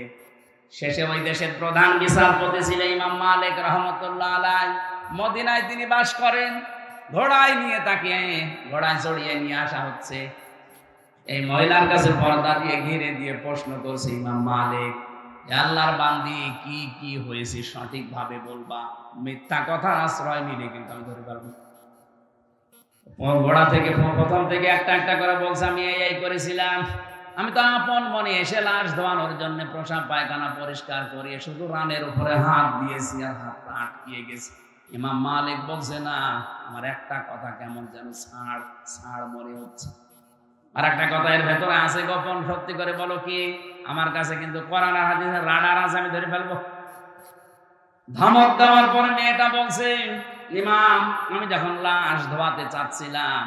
শেষে ওই দেশের প্রধান বিচারপতি ছিলেন ইমাম মালিক রহমতুল্লাহ আলাইহি, মদিনায় তিনি বাস করেন। ঘোড়ায় নিয়ে তাকে ঘোড়ায় চড়িয়ে নিয়ে আসা হচ্ছে। এই মহিলার কাছে পর্দা দিয়ে ঘিরে দিয়ে প্রশ্ন করছে ইমাম মালিক, আল্লাহর বান্দি কি কি হয়েছে সঠিকভাবে বলবা, মিথ্যা কথা আশ্রয় নিলে কিন্তু আমি ধরে পারবো। ঘোড়া থেকে প্রথম থেকে একটা একটা করে বলছে, আমি এই করেছিলাম, আমি তো আপন মনে এসে লাশ ধোয়ানোর জন্য প্রসাব পায়খানা পরিষ্কার করিয়ে শুধু রানের উপরে হাত দিয়েছি, আর হাতটা আটকিয়ে গেছে। ইমাম মালিক বলছে না, আমার একটা কথা কেমন যেন ছাড় ছাড় মনে হচ্ছে। আর একটা কথা এর ভেতরে আছে গোপন, সত্যি করে বলো কি, আমার কাছে কিন্তু কোরআন আর হাদিসের রাডার আছে, আমি ধরে ফেলবো। ধমক দেওয়ার পরে মেয়েটা বলছে, ইমাম আমি যখন লাশ ধোয়াতে চাচ্ছিলাম,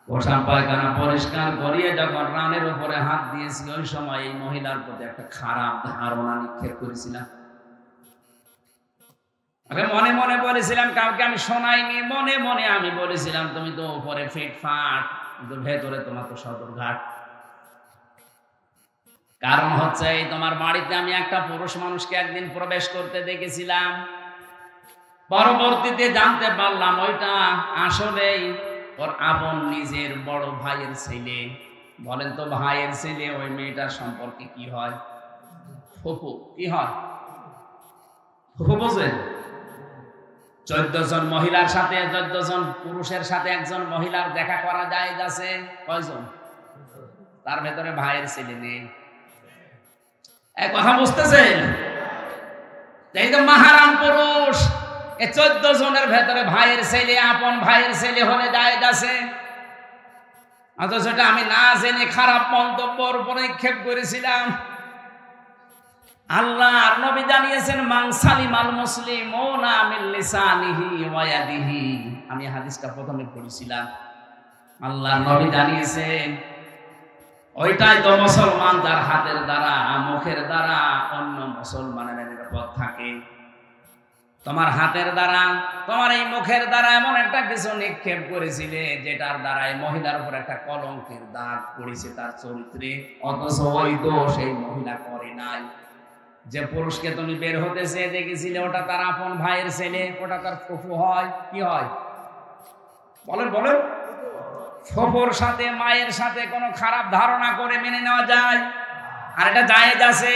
পোশাক পায়খানা পরিষ্কার করিয়ে যখন রানের উপরে হাত দিয়েছি, ওই সময় এই মহিলার প্রতি একটা খারাপ ধারণা নিক্ষেপ করেছিলাম। আগে মনে মনে বলেছিলাম, কাউকে আমি শোনাইনি, মনে মনে আমি বলেছিলাম তুমি তো উপরে ফিটফাট, কিন্তু ভেতরে তোমার তো সদরঘাট। কারণ হচ্ছে এই তোমার বাড়িতে আমি একটা পুরুষ মানুষকে একদিন প্রবেশ করতে দেখেছিলাম, পরবর্তীতে জানতে পারলাম ওইটা আসলেই ওর আপন নিজের বড় ভাইয়ের ছেলে। বলেন তো ভাইয়ের ছেলে ওই মেয়েটার সম্পর্কে কি হয়? ফুফু। কি হয়? ফুফু বোঝেন? 14 জন মহিলার সাথে 14 জন পুরুষের সাথে একজন মহিলার দেখা করা যায় যাচ্ছে কয়জন? তার ভেতরে ভাইয়ের ছেলে নেই। এক কথা বুঝতেছেন? এই তো মাহারাম পুরুষ, এই 14 জনের ভেতরে ভাইয়ের ছেলে, আপন ভাইয়ের ছেলে হলে যায় যাচ্ছে। অথচ সেটা আমি না জেনে খারাপ মন্তব্যর উপরে নিক্ষেপ করেছিলাম। আল্লাহর নবী জানিয়েছেন, মান সালিমাল মুসলিমুনা মিন লিসানিহি ওয়া ইয়াদিহি। আমি হাদিসটা প্রথমে পড়েছিলাম। আল্লাহর নবী জানিয়েছেন ওইটাই তো মুসলমান, যার হাতের দ্বারা মুখের দ্বারা অন্য মুসলমানের নিরাপদ থাকে। তোমার হাতের দ্বারা তোমার এই মুখের দ্বারা এমন একটা কিছু নিক্ষেপ করেছিলে যেটার দ্বারা এই মহিলার উপর একটা কলঙ্কের দাগ পড়েছে তার চরিত্রে, অথচ ওই দোষ এই মহিলা করে নাই। যে পুরুষকে তুমি বের হতে চেয়ে দেখেছিলে ওটা তার আপন ভাইয়ের ছেলে, ওটা তার ফুফু হয়। কি হয় বলেন বলেন? ফুফুর সাথে মায়ের সাথে কোনো খারাপ ধারণা করে মেনে নেওয়া যায়, আর এটা জায়েজ আছে।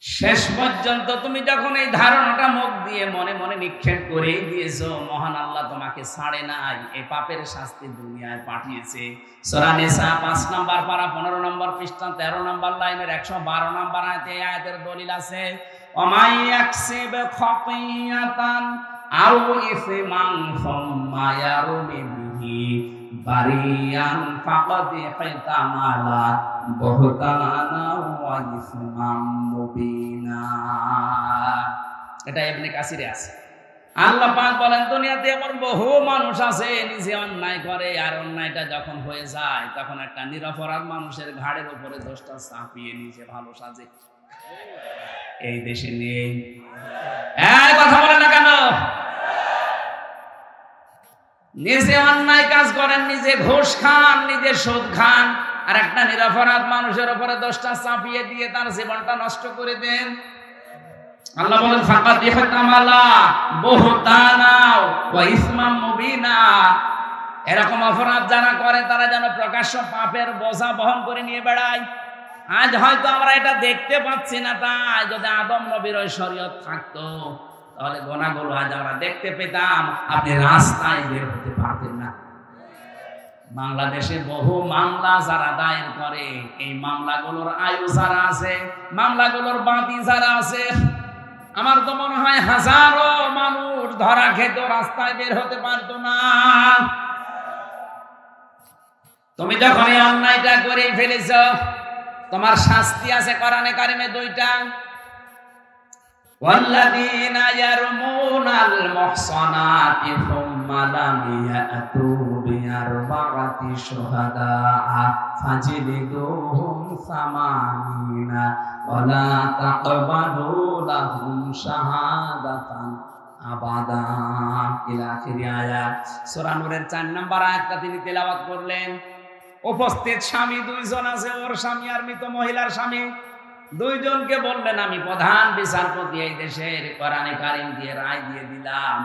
শেষ পর্যন্ত তুমি যখন এই ধারণাটা মুখ দিয়ে মনে মনে নিক্ষেপ করে দিয়েছো, মহান আল্লাহ তোমাকে ছাড়ে নাই, এই পাপের শাস্তি দুনিয়ায় পাঠিয়েছে। সূরা নিসা 5 নম্বর পারা 15 নম্বর পৃষ্ঠা 13 নম্বর লাইনের 112 নম্বর আয়াতে এই আয়াতের দলিল আছে, ওমাই ইয়াকসিব খাতিয়াতান আও ইসমান সুম্মা ইয়ারমি বিহি বারিয়ান ফাকাদ ইহতামালা বুহতানা ওয়া ইসমান মুবিনা। এটা ইবনে কাসিরে আছে। আল্লাহ পাক বলেন, দুনিয়াতে এমন বহু মানুষ আছে নিজে অন্যায় করে, আর অন্যায়টা যখন হয়ে যায় তখন একটা নিরপরাধ মানুষের ঘাড়ের উপরে দোষটা চাপিয়ে নিজে ভালো সাজে। এই দেশে নেই। এই কথা বলে না কেন? নিজে অন্যায় কাজ করেন, নিজে ঘুষ খান, নিজে সুদ খান, আর একটা নিরপরাধ মানুষের উপরে দোষটা চাপিয়ে দিয়ে তার জীবনটা নষ্ট করে দেন। আল্লাহ বলেন, ফাকাদ ইহতামালা বুহতানা ওয়া ইসমান মুবিনা। এরকম অপরাধ যারা করে তারা যেন প্রকাশ্য পাপের বোঝা বহন করে নিয়ে বেড়ায়। আজ হয়তো আমরা এটা দেখতে পাচ্ছি না, তাই যদি আদম নবীর ওই শরীয়ত থাকতো তাহলে গোনাগুলো আজ আমরা দেখতে পেতাম, আপনি রাস্তায় বের হতে পারতেন না। বাংলাদেশে বহু মামলা যারা দায়ের করে, এই মামলাগুলোর আয়ু যারা আছে, মামলাগুলোর বাদী যারা আছে, আমার তো মনে হয় হাজারো মানুষ ধরা খেত, রাস্তায় বের হতে পারতো না। তুমি যখন এই অন্যায়টা করে ফেলেছ, তোমার শাস্তি আছে কোরআনে কারিমে দুইটা। ওয়াল্লাযীনা ইয়ারমুনাল মুহসানাতি সুম্মা লাম ইয়াতু বিআরবা'তি শুহাদা ফাজলিদুহুম সামানিনা ওয়া লা তাকবালু লাহুম শাহাদাতান আবাদা ইলা আখির আয়াত। সূরা নূরের 4 নম্বর আয়াতটা তিনি তেলাওয়াত করলেন। উপস্থিত স্বামী দুইজন আছে, ওর স্বামী আর মৃত মহিলার স্বামী, দুইজনকে বললেন আমি প্রধান বিচারপতি এই দেশের, কোরআনে কারিম দিয়ে রায় দিয়ে দিলাম,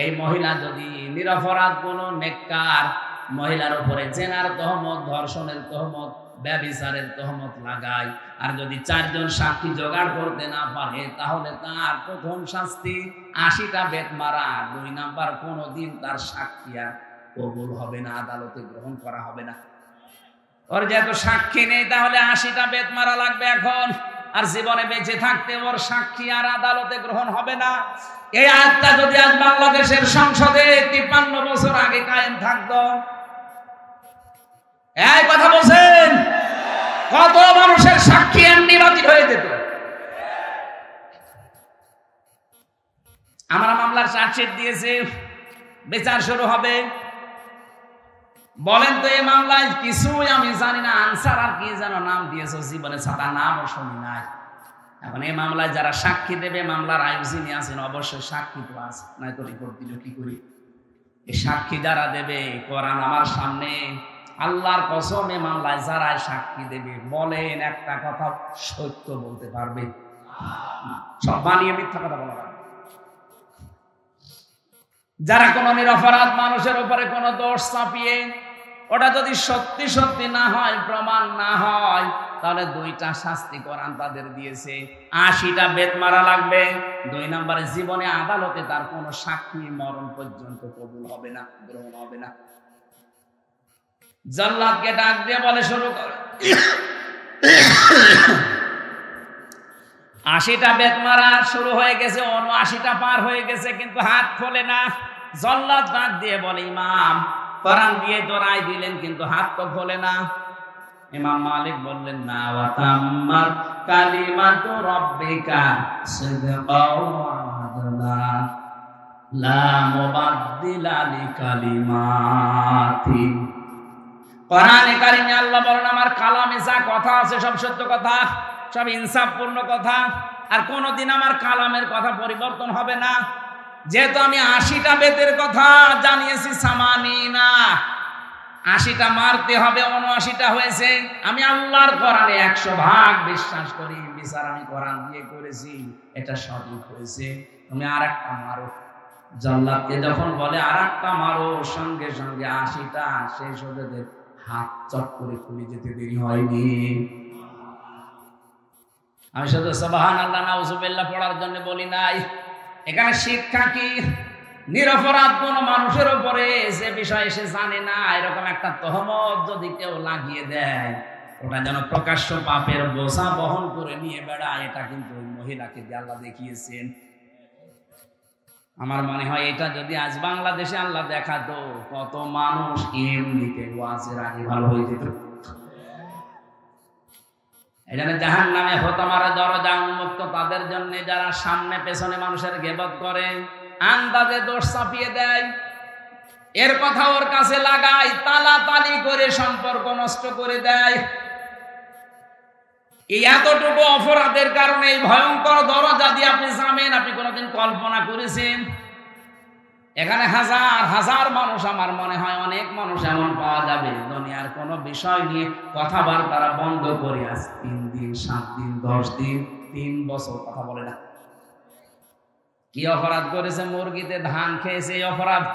এই মহিলা যদি নিরপরাধ কোনো নেককার মহিলার উপরে জেনার তহমত, ধর্ষণের তহমত, ব্যভিচারের তহমত লাগায়, আর যদি 4 জন সাক্ষী জোগাড় করতে না পারে, তাহলে তার প্রথম শাস্তি 80টা বেত মারা। 2 নাম্বার, কোনোদিন তার সাক্ষী আর কবুল হবে না, আদালতে গ্রহণ করা হবে না। ওর যেহেতু সাক্ষী নেই, তাহলে 80টা বেত মারা লাগবে এখন, আর জীবনে বেঁচে থাকতে ওর সাক্ষী আর আদালতে গ্রহণ হবে না। এই আয়াতটা যদি আজ বাংলাদেশের সংসদে 53 বছর আগে কায়েম থাকতো, এই কথা বলছেন, কত মানুষের সাক্ষী এমনি বাতিল হয়ে যেত। আমরা মামলার চার্জশিট দিয়েছে, বিচার শুরু হবে। বলেন তো এই মামলায় কিছুই আমি জানি না, আনসার আর কি যেন নাম দিয়েছে, জীবনে ছাতা নামও শুনি নাই। এখন এই মামলায় যারা সাক্ষী দেবে, মামলার আইনজীবী আছেন, অবশ্যই সাক্ষী তো আছে, নয়তো রিপোর্ট দিল কি করি। এই সাক্ষী যারা দেবে, কোরআন আমার সামনে, আল্লাহর কসম, এই মামলায় যারা সাক্ষী দেবে, বলেন একটা কথা সত্য বলতে পারবে, সব বানিয়ে মিথ্যা কথা বলা যাবে। যারা কোনো নিরপরাধ মানুষের উপরে কোনো দোষ চাপিয়ে, ওটা যদি সত্যি সত্যি না হয়, প্রমাণ না হয়, তাহলে 2টা শাস্তি কোরআন তাদের দিয়েছে। 80টা বেত মারা লাগবে। 2 নম্বরে, জীবনে আদালতে তার কোনো সাক্ষী মরণ পর্যন্ত কবুল হবে না, গ্রহণ হবে না। জল্লাদকে ডাক দিয়ে বলে শুরু করে, 80টা বেত মারা শুরু হয়ে গেছে, 79টা পার হয়ে গেছে, কিন্তু হাত খোলে না। জল্লাদ ডাক দিয়ে বলে, ইমাম, কোরআন দিয়ে তো রায় দিলেন, কিন্তু হাত তো খোলে না। ইমাম মালিক বললেন, না, ওয়া তাম্মাত কালিমাতু রাব্বিকা সিদকাও ওয়া আদলা লা মুবাদদিলা লিকালিমাতি। কোরআনে কারিমে আল্লাহ বলেন, আমার কালামে যা কথা আছে সব সত্য কথা, সব ইনসাফপূর্ণ কথা, আর কোনোদিন আমার কালামের কথা পরিবর্তন হবে না। যেহেতু আমি 80টা বেতের কথা জানিয়েছি, সামানিনা, 80টা মারতে হবে, 79টা হয়েছে। আমি আল্লাহর কোরআনে 100 ভাগ বিশ্বাস করি, বিচার আমি কোরআন দিয়ে করেছি, এটা সঠিক হয়েছে, তুমি আর একটা মারো। জল্লাদকে যখন বলে আর একটা মারো, সঙ্গে সঙ্গে 80টা শেষ হতে হাত চট করে খুলে যেতে দেরি হয়নি। আমি শুধু সুবহানাল্লাহ নাউজুবিল্লাহ পড়ার জন্য বলি নাই। এখানে শিক্ষা কি? নিরপরাধ কোন মানুষের উপরে যে বিষয় সে জানে না, এরকম একটা তহমত যদি কেউ লাগিয়ে দেয়, ওটা যেন প্রকাশ্য পাপের বোঝা বহন করে নিয়ে বেড়ায়, এটা কিন্তু ওই মহিলাকে দিয়ে আল্লাহ দেখিয়েছেন। আমার মনে হয় এটা যদি আজ বাংলাদেশে আল্লাহ দেখাতো, কত মানুষ এমনিতে ওয়াজের আগে ভালো হয়ে যেত। এখানে জাহান্নামে হতমারা দরজা উন্মুক্ত তাদের জন্য, যারা সামনে পেছনে মানুষের গীবত করে, আন্দাজে দোষ চাপিয়ে দেয়, এর কথা ওর কাছে লাগায়, তালাতালি করে সম্পর্ক নষ্ট করে দেয়। এই এতটুকু অপরাধের কারণে এই ভয়ঙ্কর দরজা দিয়ে আপনি যাবেন, আপনি কোনোদিন কল্পনা করেছেন? এখানে হাজার হাজার মানুষ, আমার মনে হয় অনেক মানুষ এমন পাওয়া যাবে দুনিয়ার কোনো বিষয় নিয়ে কথাবার্তা বন্ধ করে আছে 3 দিন, 7 দিন, 10 দিন, 3 বছর কথা বলে না। কি অপরাধ করেছে? মুরগিতে ধান খেয়েছে, এই অপরাধ।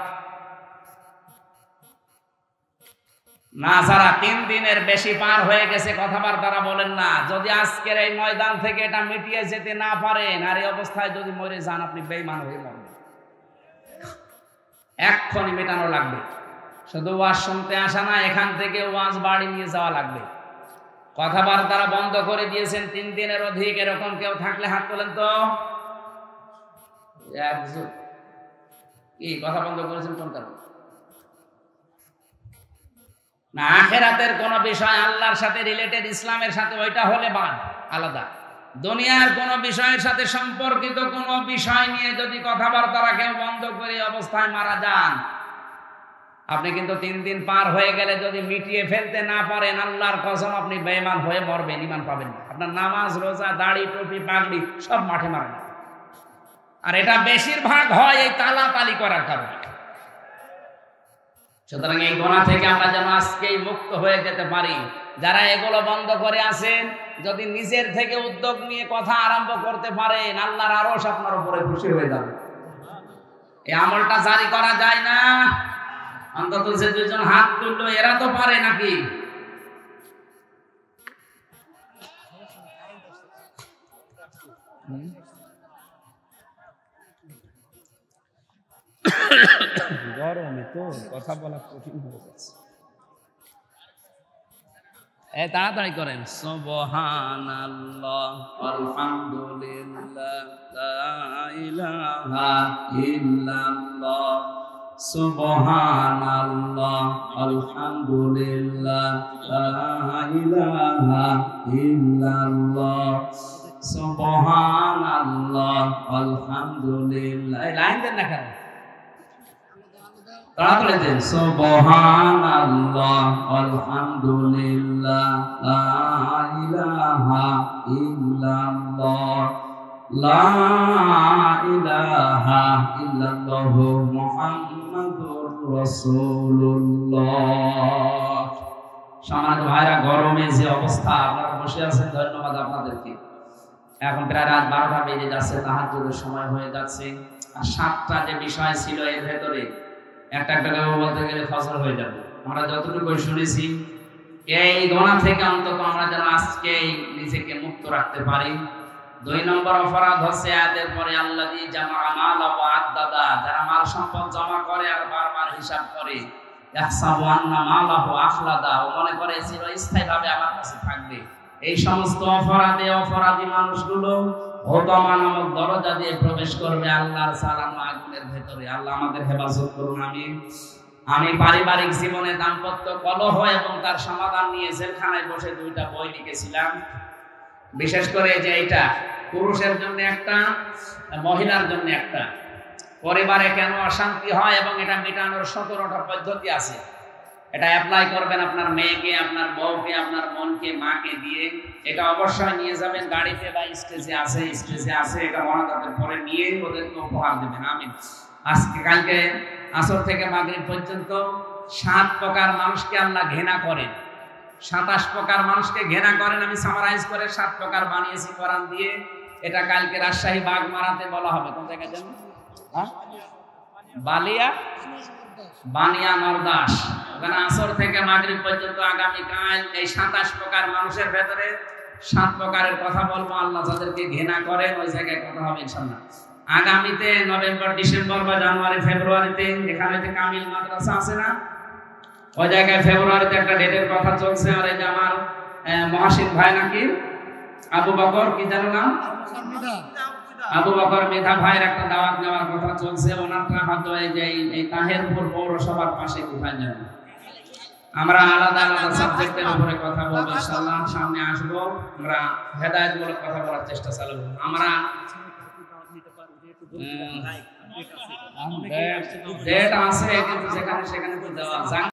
না, যারা 3 দিনের বেশি পার হয়ে গেছে কথাবার্তারা বলেন না। যদি আজকের এই ময়দান থেকে এটা মিটিয়ে যেতে না পারেন, আর এই অবস্থায় যদি মরে যান, আপনি বেঈমান হয়ে মরবেন। এক্ষুনি মেটানো লাগবে। শুধু ওয়াজ শুনতে আসা না, এখান থেকে ওয়াজ বাড়ি নিয়ে যাওয়া লাগবে। কথাবার্তারা বন্ধ করে দিয়েছেন 3 দিনের অধিক। এরকম কেউ থাকলে হাত তোলেন তো। কি কথা বন্ধ করেছেন কোন কারণে? না, আখিরাতের কোন বিষয় আল্লাহর সাথে রিলেটেড, ইসলামের সাথে, ওইটা হলে বাদ আলাদা। দুনিয়ার কোন বিষয়ের সাথে সম্পর্কিত কোন বিষয় নিয়ে যদি কথাবার্তা কেউ বন্ধ করে অবস্থায় মারা যান, আপনি কিন্তু 3 দিন পার হয়ে গেলে যদি মিটিয়ে ফেলতে না পারেন, আল্লাহর কসম আপনি বেঈমান হয়ে মরবেন, ঈমান পাবেন না। আপনার নামাজ, রোজা, দাড়ি, টুপি, পাগড়ি সব মাঠে মারা যাবে। আর এটা বেশিরভাগ হয় এই তালাতালি করার কারণে। সুতরাং এই গুনাহ থেকে আমরা যেন আজকেই মুক্ত হয়ে যেতে পারি। যারা এগুলো বন্ধ করে আছেন, যদি নিজের থেকে উদ্যোগ নিয়ে কথা আরম্ভ করতে পারেন, আল্লাহর আরশ আপনার উপরে খুশি হয়ে যাবে। এই আমলটা জারি করা যায় না? অন্তত যে 2 জন হাত তুললো এরা তো পারে নাকি? গরমে তো কথা বলা কঠিন হয়ে যাচ্ছে। তাড়াতাড়ি করেন। সুবহানাল্লাহ আলহামদুলিল্লাহ লা ইলাহা ইল্লাল্লাহ। সুবহানাল্লাহ আলহামদুলিল্লাহ লা ইলাহা ইল্লাল্লাহ। সুবহানাল্লাহ আলহামদুলিল্লাহ। এই লাইন দেন না কেন? তাড়াতাড়ি দেন। সুবহানাল্লাহ আলহামদুলিল্লাহ লা ইলাহা ইল্লাল্লাহ। লা ইলাহা ইল্লাল্লাহ মুহাম্মাদুর রাসূলুল্লাহ। সমাজ ভাইরা, গরমে যে অবস্থা, আপনারা বসে আছেন, ধন্যবাদ আপনাদেরকে। এখন প্রায় রাত 12টা বেজে যাচ্ছে, তাহাজ্জুদের সময় হয়ে যাচ্ছে। আর 7টা যে বিষয় ছিল এর ভেতরে একটা একটা করে বলতে গেলে ফজর হয়ে যাবে। আমরা যতটুকু শুনেছি, এই গুনাহ থেকে অন্তত আমরা যেন আজকে নিজেকে মুক্ত রাখতে পারি। 2 নম্বর অপরাধ হচ্ছে আয়াতের পরে আল্লাযী জামা মাল ওয়া আদ্দাদা, যারা মাল সম্পদ জমা করে আর বারবার হিসাব করে। ইয়াহসাবু আন্না মালাহু আখলাদা, ও মনে করে চিরস্থায়ীভাবে আমার কাছে থাকবে। এই সমস্ত অপরাধী মানুষগুলো হোতামা নামক দরজা দিয়ে প্রবেশ করবে আল্লাহর সালানো আগুনের ভেতরে। আল্লাহ আমাদের হেফাজত করুন, আমিন। আমি পারিবারিক জীবনে দাম্পত্য কলহ এবং তার সমাধান নিয়ে জেলখানায় বসে 2টা বই লিখেছিলাম। বিশেষ করে যে এটা পুরুষের জন্য একটা, মহিলার জন্য একটা। পরিবারে কেন অশান্তি হয় এবং এটা মেটানোর 17টা পদ্ধতি আছে। এটা অ্যাপ্লাই করবেন আপনার মেয়েকে, আপনার বউকে, আপনার বোনকে, মাকে দিয়ে। এটা অবশ্যই নিয়ে যাবেন গাড়িতে বা স্টেজে আছে, এটা মহাদাতের পরে নিয়ে ওদেরকে উপহার দেবেন, আমিন। আজকে কালকে আসর থেকে মাগরিব পর্যন্ত 7 প্রকার মানুষকে আল্লাহ ঘৃণা করেন। 27 প্রকার মানুষকে ঘৃণা করেন। আমি সামারাইজ করে 7 প্রকার বানিয়েছি কোরআন দিয়ে। এটা কালকে রাজশাহী বাগমারাতে বলা হবে। কোন জায়গায় জানেন? বানিয়া নরদাস। ওখানে আসর থেকে মাগরিব পর্যন্ত আগামীকাল এই 27 প্রকার মানুষের ভেতরে 7 প্রকারের কথা বলবো। আল্লাহ যাদেরকে ঘৃণা করেন ওই জায়গায় কথা হবে ইনশাআল্লাহ। আগামীতে নভেম্বর, ডিসেম্বর বা জানুয়ারি, ফেব্রুয়ারিতে এখানে যে কামিল মাদ্রাসা আছে না, ওই জায়গায় ফেব্রুয়ারিতে একটা ডেটের কথা চলছে। আর এই যে আমার মহাশিদ ভাই নাকি আবু বকর, কি জানো নাম, আবু বকর মেধা ভাইয়ের একটা দাওয়াত নেওয়ার কথা চলছে। ওনারটা হয়তো এই যে এই তাহেরপুর পৌরসভার পাশে কোথায় যাবে। আমরা আলাদা আলাদা সাবজেক্টের উপরে কথা বলবো ইনশাআল্লাহ। সামনে আসবো, আমরা হেদায়েতমূলক কথা বলার চেষ্টা চালাবো। আমরা ডেট আছে কিন্তু যেখানে সেখানে তো দেওয়া